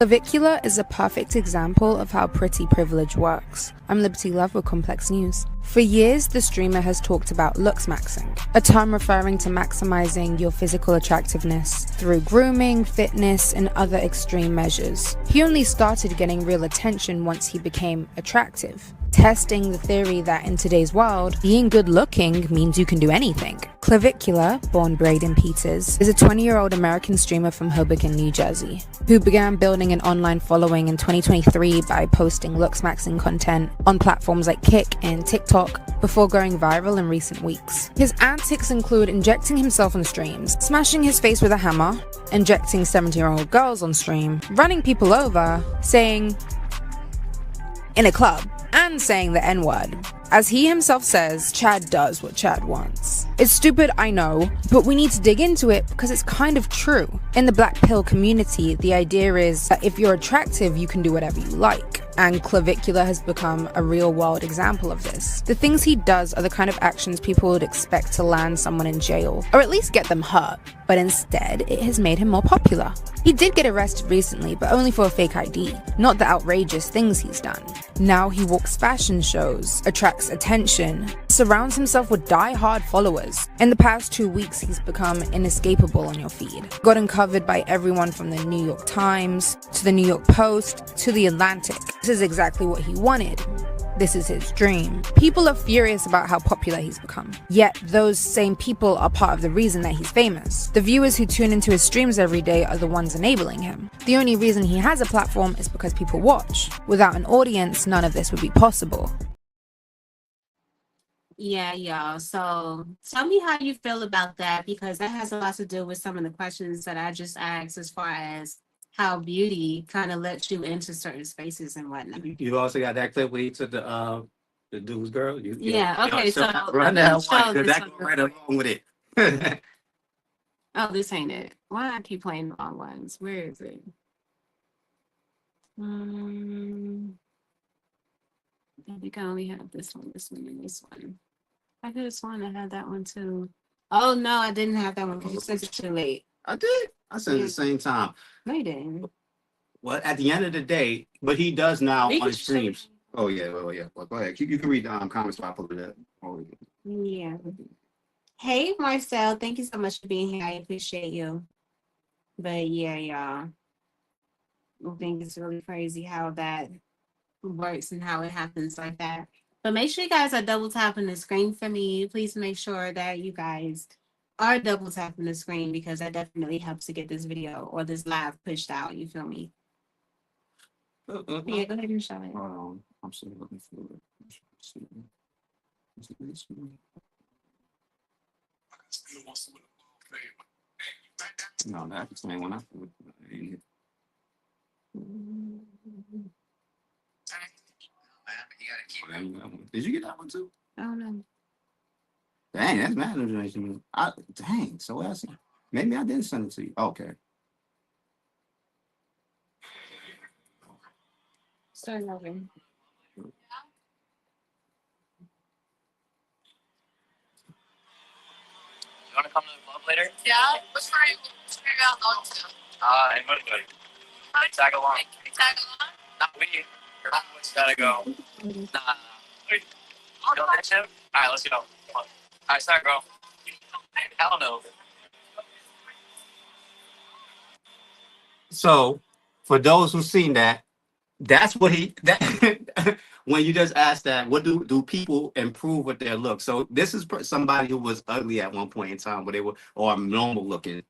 Clavicula is a perfect example of how pretty privilege works. I'm Liberty Love with Complex News. For years, the streamer has talked about looks maxing, a term referring to maximizing your physical attractiveness through grooming, fitness, and other extreme measures. He only started getting real attention once he became attractive, testing the theory that in today's world, being good looking means you can do anything. Clavicula, born Braden Peters, is a 20-year-old American streamer from Hoboken, New Jersey, who began building an online following in 2023 by posting looks maxing content on platforms like Kick and TikTok before going viral in recent weeks. His antics include injecting himself on streams, smashing his face with a hammer, injecting 17-year-old girls on stream, running people over, saying in a club, and saying the N-word. As he himself says, Chad does what Chad wants. It's stupid, I know, but we need to dig into it because it's kind of true. In the black pill community, the idea is that if you're attractive, you can do whatever you like. And Clavicula has become a real-world example of this. The things he does are the kind of actions people would expect to land someone in jail, or at least get them hurt, but instead, it has made him more popular. He did get arrested recently, but only for a fake ID, not the outrageous things he's done. Now he walks fashion shows, attracts attention, surrounds himself with die-hard followers. In the past 2 weeks, he's become inescapable on your feed. Gotten covered by everyone from the New York Times, to the New York Post, to the Atlantic. This is exactly what he wanted. This is his dream. People are furious about how popular he's become. Yet, those same people are part of the reason that he's famous. The viewers who tune into his streams every day are the ones enabling him. The only reason he has a platform is because people watch. Without an audience, none of this would be possible. Yeah, y'all. So tell me how you feel about that, because that has a lot to do with some of the questions that I just asked as far as how beauty kind of lets you into certain spaces and whatnot. You also got that clip where he took the dude's girl. Yeah, okay, so run that show one, because this that one. go right along with it. Oh, this ain't it. Why do I keep playing the wrong ones? Where is it? I think I only have this one, and this one. I could have sworn I had that one too. Oh no, I didn't have that one because you sent it too late. I did. I said at the same time. No, you didn't. Well, at the end of the day, but he does now You on can streams. Oh yeah, well yeah. Well, go ahead. You can read the comments while I pull it up. Oh, Yeah. Hey, Marcel, thank you so much for being here. I appreciate you. But yeah, y'all. I think it's really crazy how that works and how it happens like that. But make sure you guys are double tapping the screen for me. Please make sure that you guys are double tapping the screen, because that definitely helps to get this video or this live pushed out. You feel me? Yeah, go ahead and show it. I'm still looking for it. No, that's the same one. Did you get that one too? I don't know. Dang, that's mad information. Dang, so that's maybe I didn't send it to you. Okay. Start over. You want to come to the club later? Yeah, which part are you going to? In Woodwood. Tag along. Can you tag along? Not we. Everyone's gotta go. Nah. Wait. You don't text him? Alright, let's go. Come on. Alright, start, girl. Hell no. So, for those who've seen that, that's what when you just ask that, what do people improve with their look? So this is somebody who was ugly at one point in time, but they were or normal looking,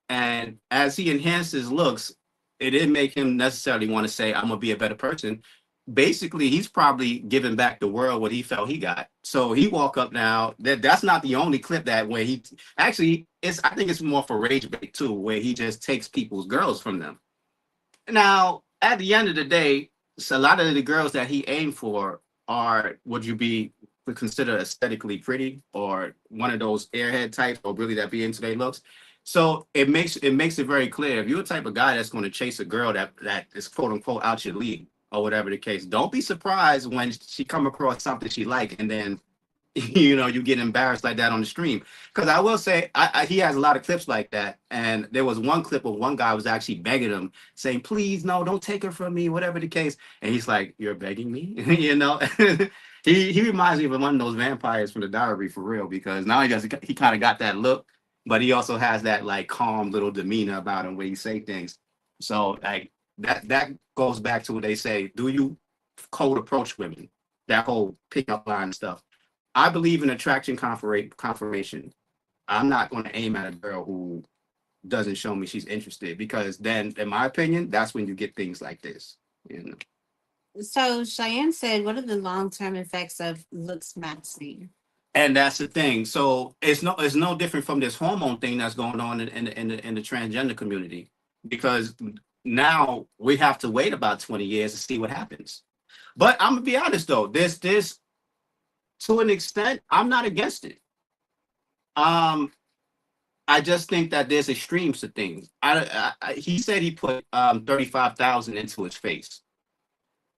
and as he enhanced his looks, it didn't make him necessarily want to say, "I'm gonna be a better person." Basically, he's probably giving back the world what he felt he got. So he walk up now. That's not the only clip that where he actually it's. I think it's more for rage bait too, where he just takes people's girls from them. Now, at the end of the day, so a lot of the girls that he aimed for would consider aesthetically pretty or one of those airhead types or really that be into their looks. So it makes it very clear, if you're the type of guy that's going to chase a girl that is quote unquote out your league or whatever the case, don't be surprised when she come across something she like and then you get embarrassed like that on the stream. Because I will say, he has a lot of clips like that. And there was one clip of one guy was actually begging him, saying, "Please, no, don't take her from me," whatever the case. And he's like, "You're begging me?" He reminds me of one of those vampires from the Diary for real, because now he kind of got that look, but he also has that like calm little demeanor about him where he say things. So like that goes back to what they say, do you cold approach women? That whole pickup line stuff. I believe in attraction confirmation. I'm not going to aim at a girl who doesn't show me she's interested, because then, in my opinion, that's when you get things like this. So Cheyenne said, what are the long-term effects of looks maxing? And that's the thing. So it's no different from this hormone thing that's going on in the transgender community, because now we have to wait about 20 years to see what happens. But I'm gonna be honest though, this to an extent, I'm not against it. I just think that there's extremes to things. He said he put 35,000 into his face.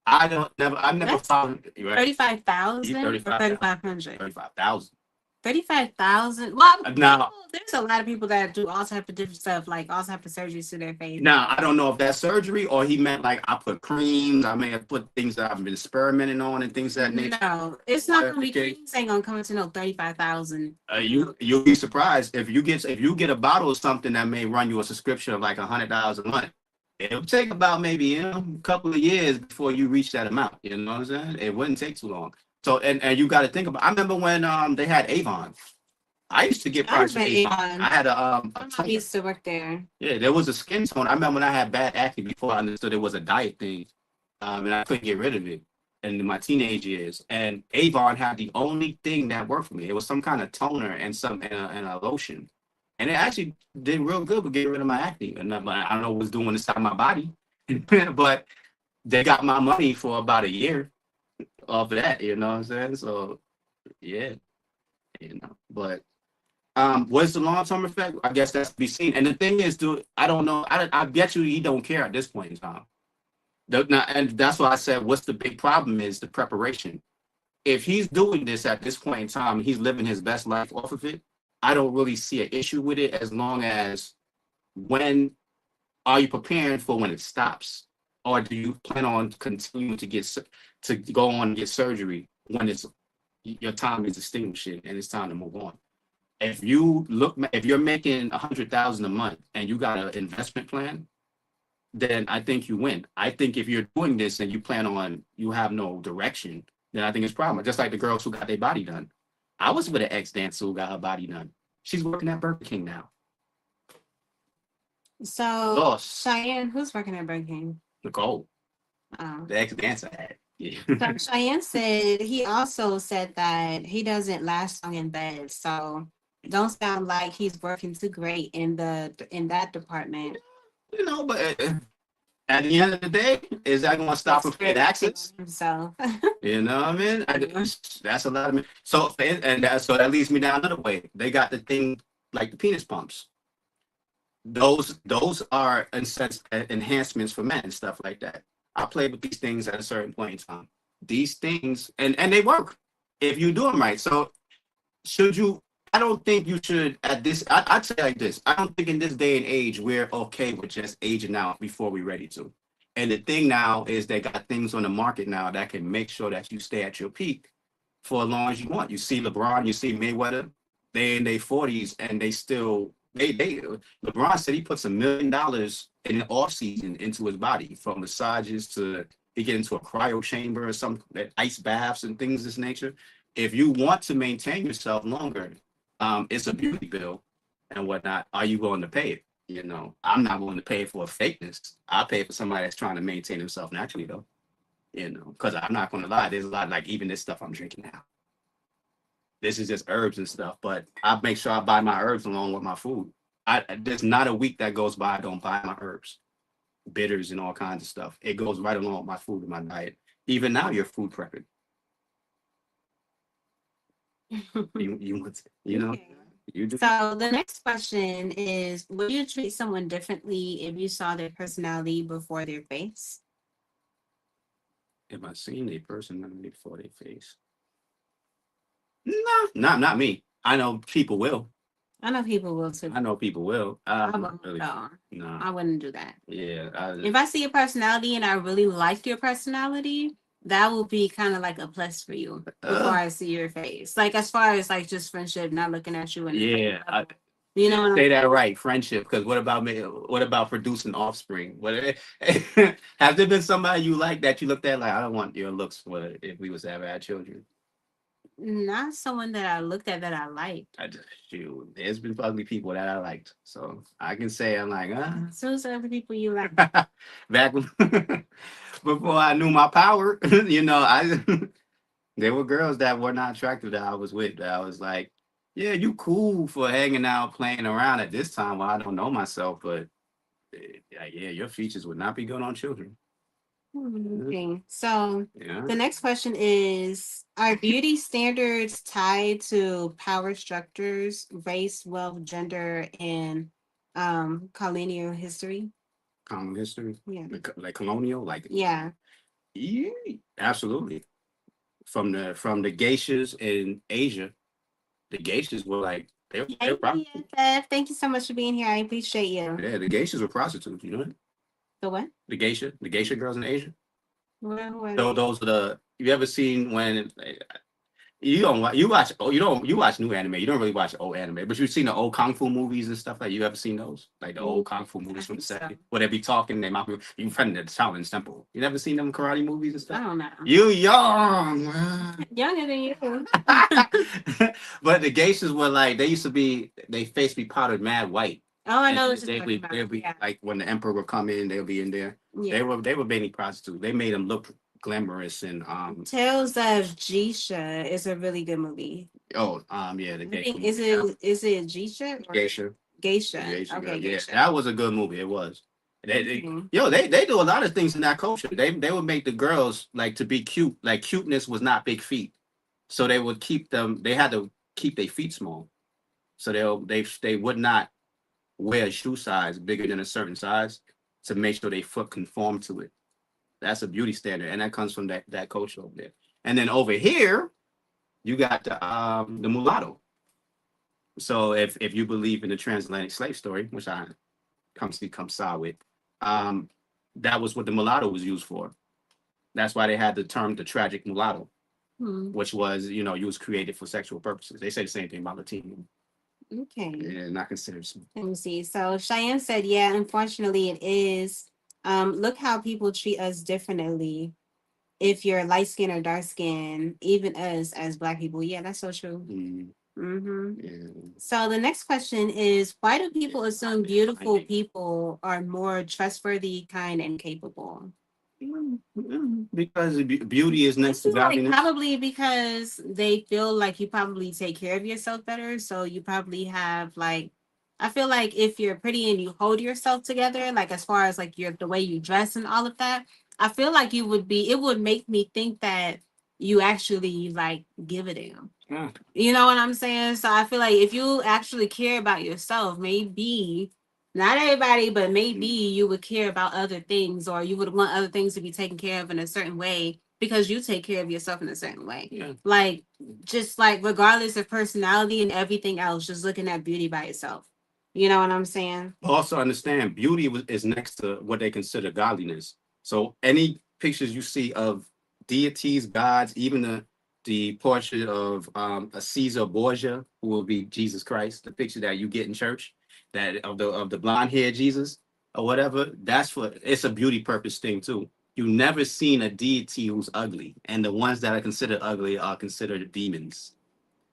I never That's found right. 35,000 or 35,000. 3,500? 35,000. 35,000. Well, Now, there's a lot of people that do all type of different stuff, like all type of surgeries to their face. now I don't know if that's surgery or he meant like I put creams. I may have put things that I've been experimenting on and things of that nature. No, it's not gonna be. Okay. Creams ain't gonna come to no 35,000. You'll be surprised if you get a bottle of something that may run you a subscription of like $100 a month. It'll take about maybe a couple of years before you reach that amount. You know what I'm saying? It wouldn't take too long. So and you got to think about. I remember when they had Avon. I used to get products from Avon. I had a My mom used to work there. yeah, there was a skin tone. I remember when I had bad acne before I understood it was a diet thing, and I couldn't get rid of it in my teenage years. And Avon had the only thing that worked for me. It was some kind of toner and a lotion, and it actually did real good with getting rid of my acne. And I don't know what it's doing inside my body, but they got my money for about a year off of that. You know what I'm saying? So yeah, but. What's the long-term effect? I guess that's to be seen. And the thing is, dude, I don't know. I bet you he don't care at this point in time. And that's why I said, what's the big problem is the preparation. If he's doing this at this point in time, he's living his best life off of it. I don't really see an issue with it as long as when are you preparing for when it stops? Or do you plan on continuing to go on and get surgery when your time is extinguishing and it's time to move on? If you're making 100,000 a month and you got an investment plan, then I think you win. I think if you're doing this and you have no direction, then I think it's a problem. Just like the girls who got their body done. I was with an ex-dancer who got her body done. She's working at Burger King now. So Cheyenne, who's working at Burger King? Nicole, Oh. the ex-dancer had. Yeah. So Cheyenne said he also said that he doesn't last long in bed. So don't sound like he's working too great in that department. But at the end of the day, is that going to stop him from getting access? So You know what I mean? That's a lot of so that leads me down another way. They got the thing like the penis pumps. Those are in sense enhancements for men and stuff like that. I played with these things at a certain point in time. These things and they work if you do them right. So should you? I don't think you should at this. I'd say like this. I don't think in this day and age we're okay with just aging out before we're ready to. And the thing now is they got things on the market now that can make sure that you stay at your peak for as long as you want. You see LeBron, you see Mayweather, they in their 40s and they still LeBron said he puts $1 million in the off season into his body, from massages to he get into a cryo chamber or some ice baths and things of this nature. If you want to maintain yourself longer, it's a beauty bill and whatnot. Are you willing to pay it? I'm not willing to pay for a fakeness. I'll pay for somebody that's trying to maintain himself naturally, though. Because I'm not going to lie. There's a lot, like even this stuff I'm drinking now. This is just herbs and stuff, but I make sure I buy my herbs along with my food. There's not a week that goes by I don't buy my herbs, bitters and all kinds of stuff. It goes right along with my food and my diet. Even now, you're food prepping. You do. So the next question is, would you treat someone differently if you saw their personality before their face? If I seen a personality before their face? No, not me. I know people will. I know people will too. I know people will. I wouldn't, really, no, I wouldn't do that. Yeah. If I see your personality and I really like your personality, that will be kind of like a plus for you before I see your face. Like as far as like just friendship, not looking at you and you know what say that right, friendship. Because what about me? What about producing offspring? Has there been somebody you like that you looked at like I don't want your looks for if we was to ever have children? Not someone that I looked at that I liked. There's been ugly people that I liked, so I can say I'm like, So who's the other people you like? Back before I knew my power, there were girls that were not attractive that I was with. That I was like, yeah, you cool for hanging out, playing around at this time while I don't know myself, but yeah, your features would not be good on children. Okay. So Yeah. the next question is, are beauty standards tied to power structures, race, wealth, gender, and colonial history? Common history, Yeah. like colonial, like Yeah. yeah, absolutely. From the geishas in Asia, the geishas were like they Hey, were prostitutes. BFF. Thank you so much for being here. I appreciate you. Yeah, the geishas were prostitutes. You know that? The what? The geisha girls in Asia. Where are they? Those are the. You ever seen when you don't watch, you watch oh you watch new anime. You don't really watch old anime, but you've seen the old kung fu movies and stuff like. You ever seen those? Like the old kung fu I movies from the think so. 70s, where they be talking, they might be you friend at the Shaolin Temple. You never seen them karate movies and I stuff? don't know. You young, man. Younger than you. But the geishas were like they used to be. They face be powdered mad white. Oh, I And know what you're they'd talking be, about. they'd be Yeah. like when the emperor would come in, they'll be in there. Yeah. They were mainly prostitutes. They made them look glamorous and Tales of Jisha is a really good movie. yeah, the I geisha. think is it Jisha or Geisha. Geisha? Geisha Okay, girl. Yeah, Geisha. that was a good movie. It was. Mhm. They do a lot of things in that culture. They would make the girls like to be cute. Like cuteness was not big feet, so they would keep them. They had to keep their feet small, so they would not wear a shoe size bigger than a certain size to make sure they foot conform to it. That's a beauty standard, and that comes from that culture over there. And then over here, you got the mulatto. So if you believe in the transatlantic slave story, which I come side with, um, that was what the mulatto was used for. That's why they had the term the tragic mulatto, Hmm. which was you was created for sexual purposes. They say the same thing about Latino. Okay. Yeah, not considered. Let me see. So Cheyenne said, yeah, unfortunately it is. Look how people treat us differently. If you're light skin or dark skin, even us as Black people. Yeah, that's so true. Mm-hmm. Yeah. So the next question is, why do people assume beautiful people are more trustworthy, kind, and capable? Because beauty is next This to is like godliness. probably because they feel like you probably take care of yourself better. So you probably have like, I feel like if you're pretty and you hold yourself together, like as far as like the way you dress and all of that, I feel like it would make me think that you actually like give a damn. Yeah. You know what I'm saying? So I feel like if you actually care about yourself, maybe not everybody, but maybe you would care about other things, or you would want other things to be taken care of in a certain way because you take care of yourself in a certain way. Yeah. Like just like regardless of personality and everything else, just looking at beauty by itself. You know what I'm saying? Also understand beauty is next to what they consider godliness. So any pictures you see of deities, gods, even the portrait of a Caesar Borgia, who will be Jesus Christ, the picture that you get in church, that of the blonde haired Jesus or whatever, it's a beauty purpose thing too. You never seen a deity who's ugly, and the ones that are considered ugly are considered demons.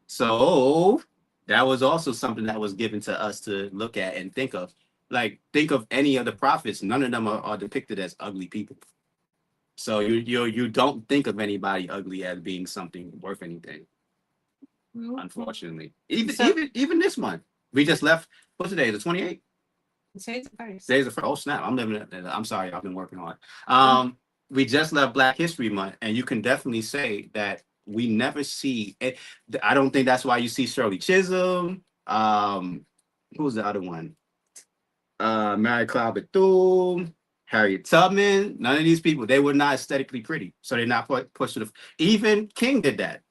So that was also something that was given to us to look at and think of. Like, think of any of the prophets. None of them are depicted as ugly people. So you don't think of anybody ugly as being something worth anything. Unfortunately, even this month, we just left. What's today? The 28th. Today's the first. Today's the first. Oh snap! I'm living it. I'm sorry. I've been working hard. We just left Black History Month, and you can definitely say that we never see it. I don't think that's why you see Shirley Chisholm. Who's the other one? Mary Cloud Bethune, Harriet Tubman. None of these people, they were not aesthetically pretty, so they're not pushed to the. Even King did that.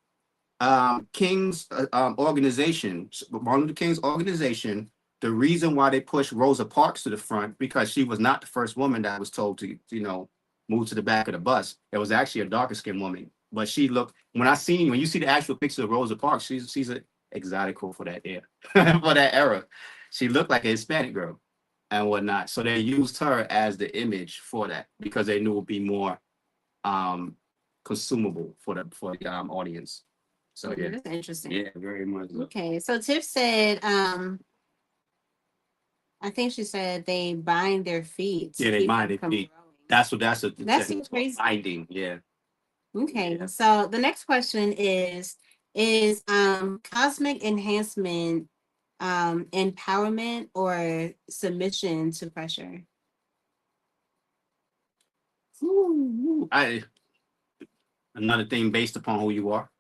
King's organization, Martin Luther King's organization. The reason why they pushed Rosa Parks to the front because she was not the first woman that was told to move to the back of the bus. It was actually a darker skinned woman, but she looked. When you see the actual picture of Rosa Parks, she's an exotical for that era, for that era. She looked like a Hispanic girl and whatnot. So they used her as the image for that because they knew it would be more consumable for the audience. So yeah, That's interesting. Yeah, very much. Okay, so Tiff said, I think she said they bind their feet. Yeah, they bind their feet. That's Seems crazy. binding. Yeah. Okay, so the next question is cosmic enhancement empowerment or submission to pressure? I another thing based upon who you are.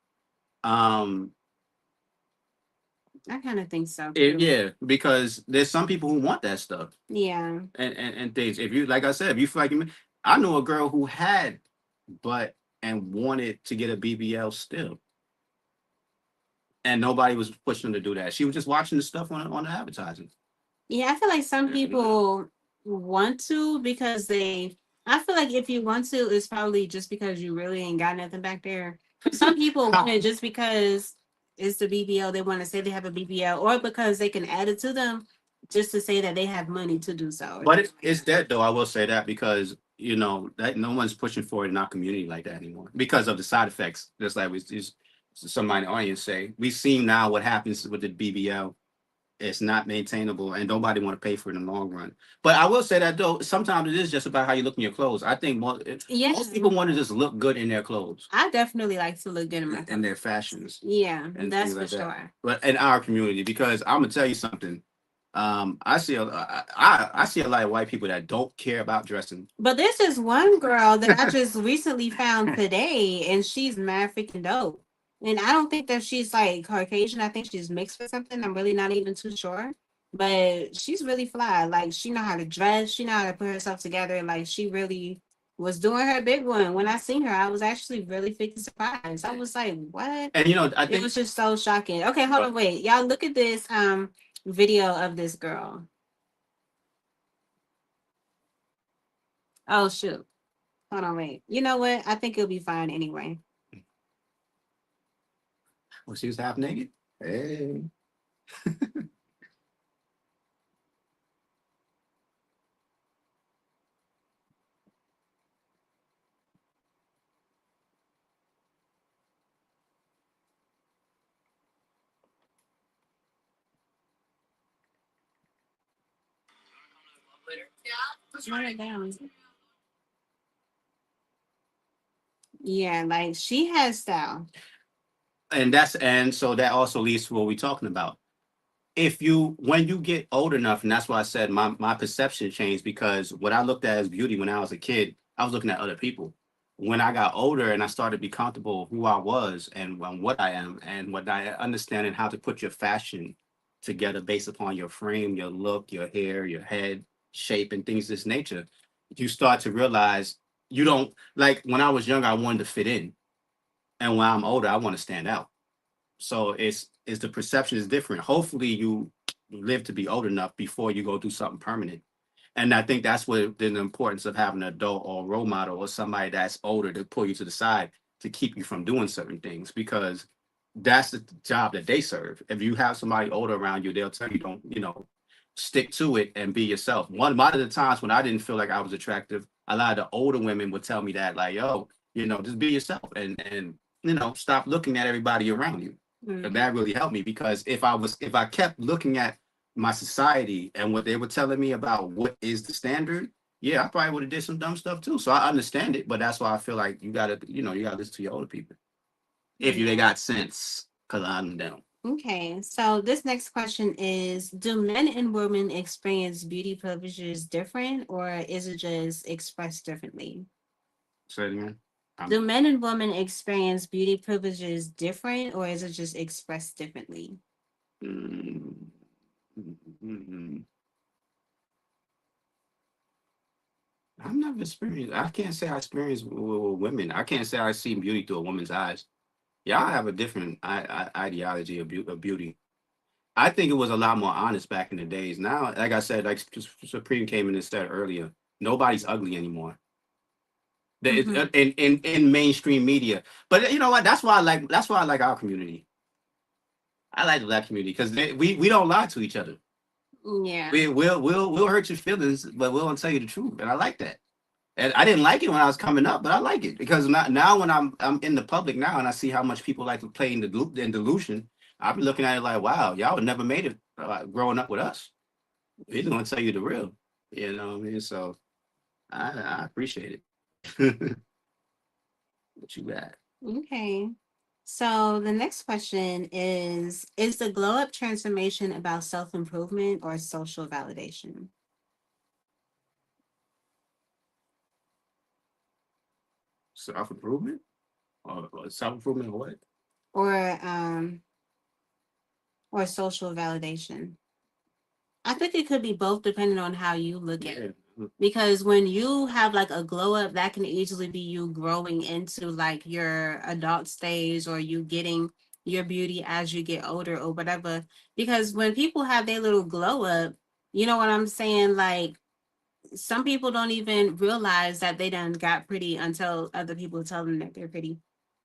Um, I kind of think so it, too. yeah, because there's some people who want that stuff Yeah. and things. If you like I said, if you feel like I know a girl who had butt and wanted to get a BBL still, and nobody was pushing her to do that. She was just watching the stuff on the advertising. Yeah, I feel like some people want to because I feel like if you want to, it's probably just because you really ain't got nothing back there. Some people want it just because it's the BBL. They want to say they have a BBL, or because they can add it to them just to say that they have money to do so. But it's dead though. I will say that because that no one's pushing for it in our community like that anymore because of the side effects. Just like we just somebody in the audience say, we see now what happens with the BBL. It's not maintainable, and nobody want to pay for it in the long run. But I will say that though, sometimes it is just about how you look in your clothes. I think Yeah. most people want to just look good in their clothes I definitely like to look good in my and their clothes. fashions. Yeah, And that's things for like that. sure. But in our community, because I'm gonna tell you something, I see I see a lot of white people that don't care about dressing. But there's this one girl that I just recently found today, and she's mad freaking dope. And I don't think that she's like Caucasian. I think she's mixed with something. I'm really not even too sure. But she's really fly. Like she know how to dress. She know how to put herself together. Like she really was doing her big one. When I seen her, I was actually really freaking surprised. I was like, what? And I It think was just so shocking. Okay, hold on, wait. Y'all look at this video of this girl. Oh shoot. Hold on, wait. You know what? I think it'll be fine anyway. when she was half naked. Hey. Write it down. Yeah, like she has style. And so that also leads to what we're talking about. When you get old enough, and that's why I said my perception changed, because what I looked at as beauty when I was a kid, I was looking at other people. When I got older and I started to be comfortable who I was and what I am and what I understanding how to put your fashion together based upon your frame, your look, your hair, your head shape, and things of this nature, you start to realize you don't like when I was younger, I wanted to fit in. And when I'm older, I want to stand out. So it's the perception is different. Hopefully you live to be old enough before you go do something permanent. And I think that's what the importance of having an adult or a role model or somebody that's older to pull you to the side to keep you from doing certain things, because that's the job that they serve. If you have somebody older around you, they'll tell you don't, stick to it and be yourself. One of the times when I didn't feel like I was attractive, a lot of the older women would tell me that, like, yo, just be yourself and stop looking at everybody around you. And that really helped me, because if I kept looking at my society and what they were telling me about what is the standard, yeah, I probably would have did some dumb stuff too. So I understand it, but that's why I feel like you gotta listen to your older people if they got sense, because I don't. Okay, so this next question is: do men and women experience beauty privileges different, or is it just expressed differently? Say it again. Do men and women experience beauty privileges different, or is it just expressed differently? I've never experienced. I can't say I experienced with women. I can't say I see beauty through a woman's eyes. Y'all have a different ideology of beauty. I think it was a lot more honest back in the days. Now, like I said, like Supreme came in and said earlier, nobody's ugly anymore. In mainstream media. But you know what? That's why I like our community. I like the Black community because we don't lie to each other. Yeah. We'll hurt your feelings, but we'll tell you the truth. And I like that. And I didn't like it when I was coming up, but I like it because now when I'm in the public now and I see how much people like to play in delusion, I'll be looking at it like, wow, y'all would never made it growing up with us. We're gonna tell you the real, you know what I mean? So I appreciate it. What you got? Okay. So the next question is the glow up transformation about self-improvement or social validation? Self improvement or self improvement or what? Or social validation. I think it could be both depending on how you look at it. Because when you have like a glow up, that can easily be you growing into like your adult stage or you getting your beauty as you get older or whatever. Because when people have their little glow up, you know what I'm saying? Like some people don't even realize that they done got pretty until other people tell them that they're pretty.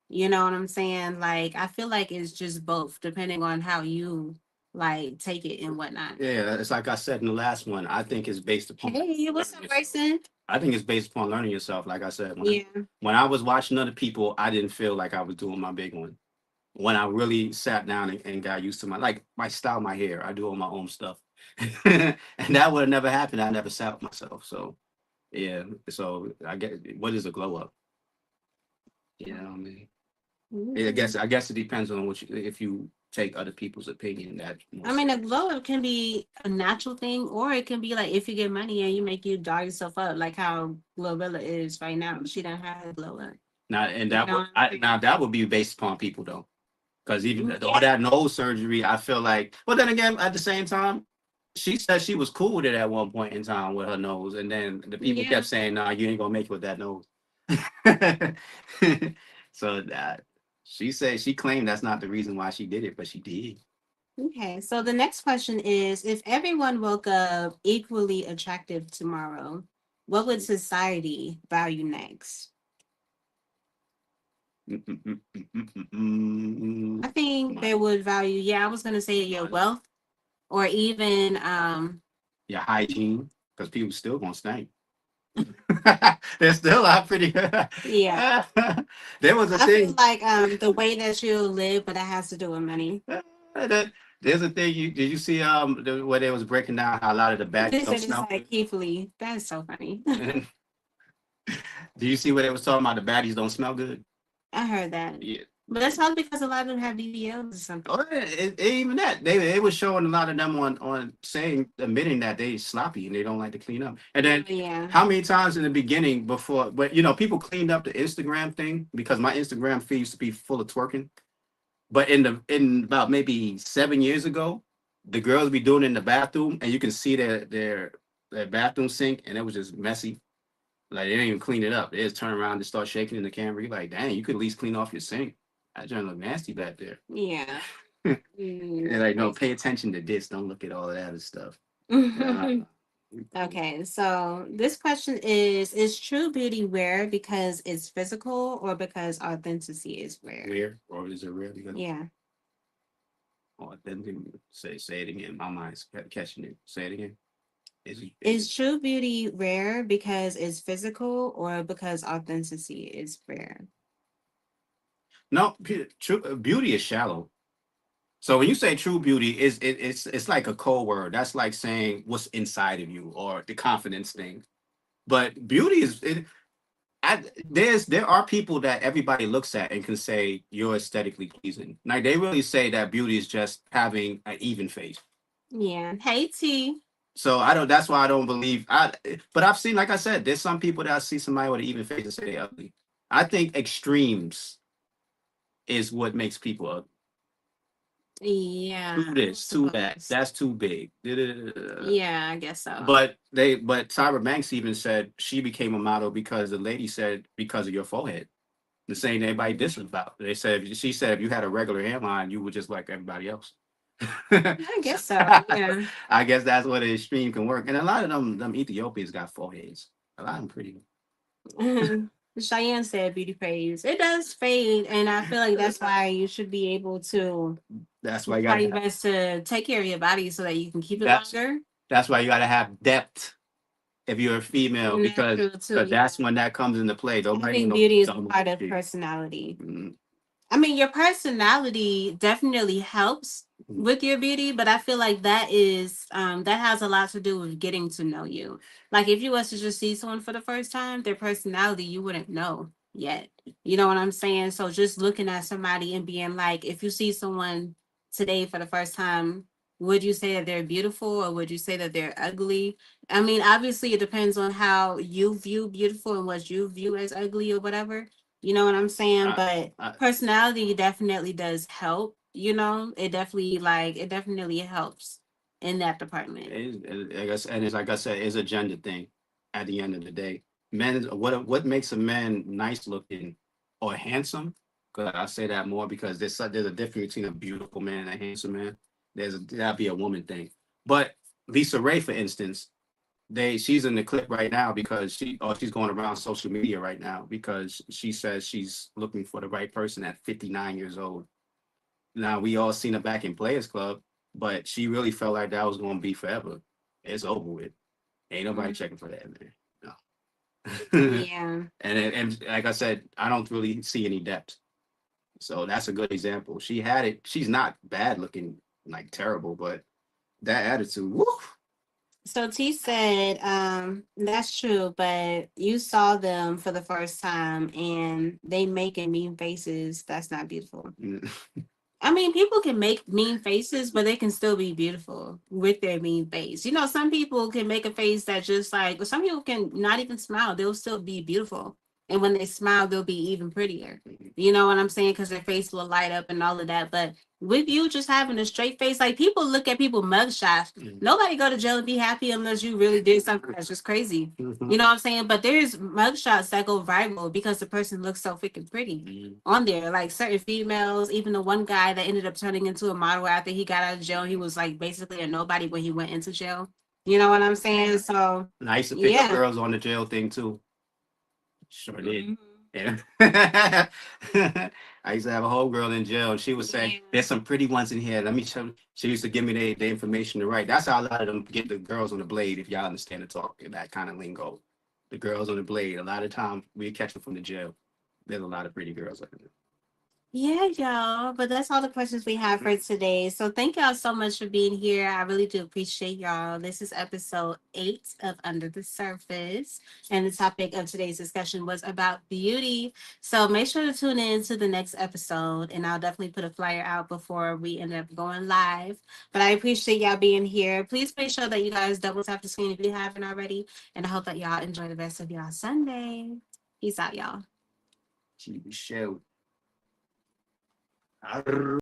You know what I'm saying? Like I feel like it's just both depending on how you like take it and whatnot. Yeah, it's like I said in the last one. I think it's based upon. Hey, what's up, Grayson? I think it's based upon learning yourself. Like I said, Yeah. when I was watching other people, I didn't feel like I was doing my big one. When I really sat down and got used to my style, my hair, I do all my own stuff, and that would have never happened. I never sat with myself. So yeah, so I get what is a glow up? You know what I mean? I guess it depends on what if you take other people's opinion. That I mean, a glow up can be a natural thing, or it can be like if you get money and you make you doll yourself up, like how Glorilla is right now. She don't have a glow up. now and that You know would what I'm now that would be based upon people though, because even Yeah. all that nose surgery, I feel like. But then again, at the same time, she said she was cool with it at one point in time with her nose, and then the people Yeah. kept saying, "Nah, you ain't gonna make it with that nose." So that she said she claimed that's not the reason why she did it, but she did. Okay, so the next question is: if everyone woke up equally attractive tomorrow, what would society value next? I think they would value, yeah, I was gonna say your wealth, or even Your hygiene, because people still gonna stink. They're still out pretty. yeah. There was a I feel thing. like the way that you live, but that has to do with money. There's a thing. Did you see where they was breaking down how a lot of the baddies This don't is smell like Keith Lee. That is so funny. good? Do you see where they was talking about the baddies don't smell good? I heard that. Yeah. But that's probably because a lot of them have BBLs or something. Oh, even that they was showing a lot of them on saying admitting that they sloppy and they don't like to clean up. And then Yeah. how many times in the beginning before, but people cleaned up the Instagram thing because my Instagram feed used to be full of twerking. But in about maybe 7 years ago, the girls be doing it in the bathroom and you can see their bathroom sink and it was just messy. Like they didn't even clean it up. They just turn around and start shaking in the camera. You're like, dang, you could at least clean off your sink. That joint look nasty back there. Yeah. And like, no, pay attention to this. Don't look at all of that and stuff. Okay, so this question is true beauty rare because it's physical or because authenticity is rare? Rare, or is it rare? Because Yeah. authentic. Say it again. My mind's catching it. Say it again. Is true beauty rare because it's physical or because authenticity is rare? No, true beauty is shallow. So when you say true beauty, it's like a code word. That's like saying what's inside of you or the confidence thing. But beauty is there are people that everybody looks at and can say you're aesthetically pleasing. Like they really say that beauty is just having an even face. Yeah. Hey T. So that's why I don't believe but I've seen, like I said, there's some people that I see somebody with an even face and say they're ugly. I think extremes is what makes people ugly. Yeah. To this, to that. That's too big. Yeah, I guess so. But Tyra Banks even said she became a model because the lady said because of your forehead. The same everybody dissed about. She said if you had a regular hairline, you would just like everybody else. I guess so. Yeah. I guess that's where the extreme can work. And a lot of them Ethiopians got foreheads. A lot of them pretty. Cheyenne said beauty fades. It does fade, and I feel like that's why you should be able to. That's why you try got your best to take care of your body so that you can keep it longer. That's why you got to have depth if you're a female, And because that's true, too, that's when that comes into play. I Nobody think knows beauty is a something part of about you. personality. Mhm. I mean, your personality definitely helps with your beauty, but I feel like that has a lot to do with getting to know you. Like if you was to just see someone for the first time, their personality you wouldn't know yet. You know what I'm saying? So just looking at somebody and being like, if you see someone today for the first time, would you say that they're beautiful or would you say that they're ugly? I mean, obviously it depends on how you view beautiful and what you view as ugly or whatever. You know what I'm saying? But I, personality definitely does help. You know, it definitely helps in that department. I guess, and it's like I said, it's a gender thing. At the end of the day, men. What makes a man nice looking or handsome? Because I say that more because there's a difference between a beautiful man and a handsome man. That'd be a woman thing. But Lisa Ray, for instance, she's in the clip right now because she's going around social media right now because she says she's looking for the right person at 59 years old. Now we all seen her back in Players Club, but she really felt like that was going to be forever. It's over with. Ain't nobody checking for that, man. No. Yeah. And like I said, I don't really see any depth. So that's a good example. She had it. She's not bad looking, like terrible, but that attitude, woo. So T said, that's true, but you saw them for the first time and they making mean faces. That's not beautiful. I mean, people can make mean faces, but they can still be beautiful with their mean face. You know, some people can make a face that just like, some people can not even smile. They'll still be beautiful. And when they smile, they'll be even prettier. You know what I'm saying? Because their face will light up and all of that. But with you just having a straight face, like people look at people mugshots. Nobody go to jail and be happy unless you really did something that's just crazy. You know what I'm saying? But there's mugshots that go viral because the person looks so freaking pretty on there. Like certain females, even the one guy that ended up turning into a model after he got out of jail, he was like basically a nobody when he went into jail. You know what I'm saying? So And I used to pick up yeah. girls on the jail thing too. Sure did. Yeah. I used to have a whole girl in jail, and she would say, Yeah. "There's some pretty ones in here. Let me show." She used to give me the information to write. That's how a lot of them get the girls on the blade. If y'all understand the talk, that kind of lingo, the girls on the blade. A lot of time we catch them from the jail. There's a lot of pretty girls like that. Yeah, y'all. But that's all the questions we have for today. So thank y'all so much for being here. I really do appreciate y'all. This is episode 8 of Under the Surface. And the topic of today's discussion was about beauty. So make sure to tune in to the next episode. And I'll definitely put a flyer out before we end up going live. But I appreciate y'all being here. Please make sure that you guys double tap the screen if you haven't already. And I hope that y'all enjoy the rest of y'all Sunday. Peace out, y'all. She show.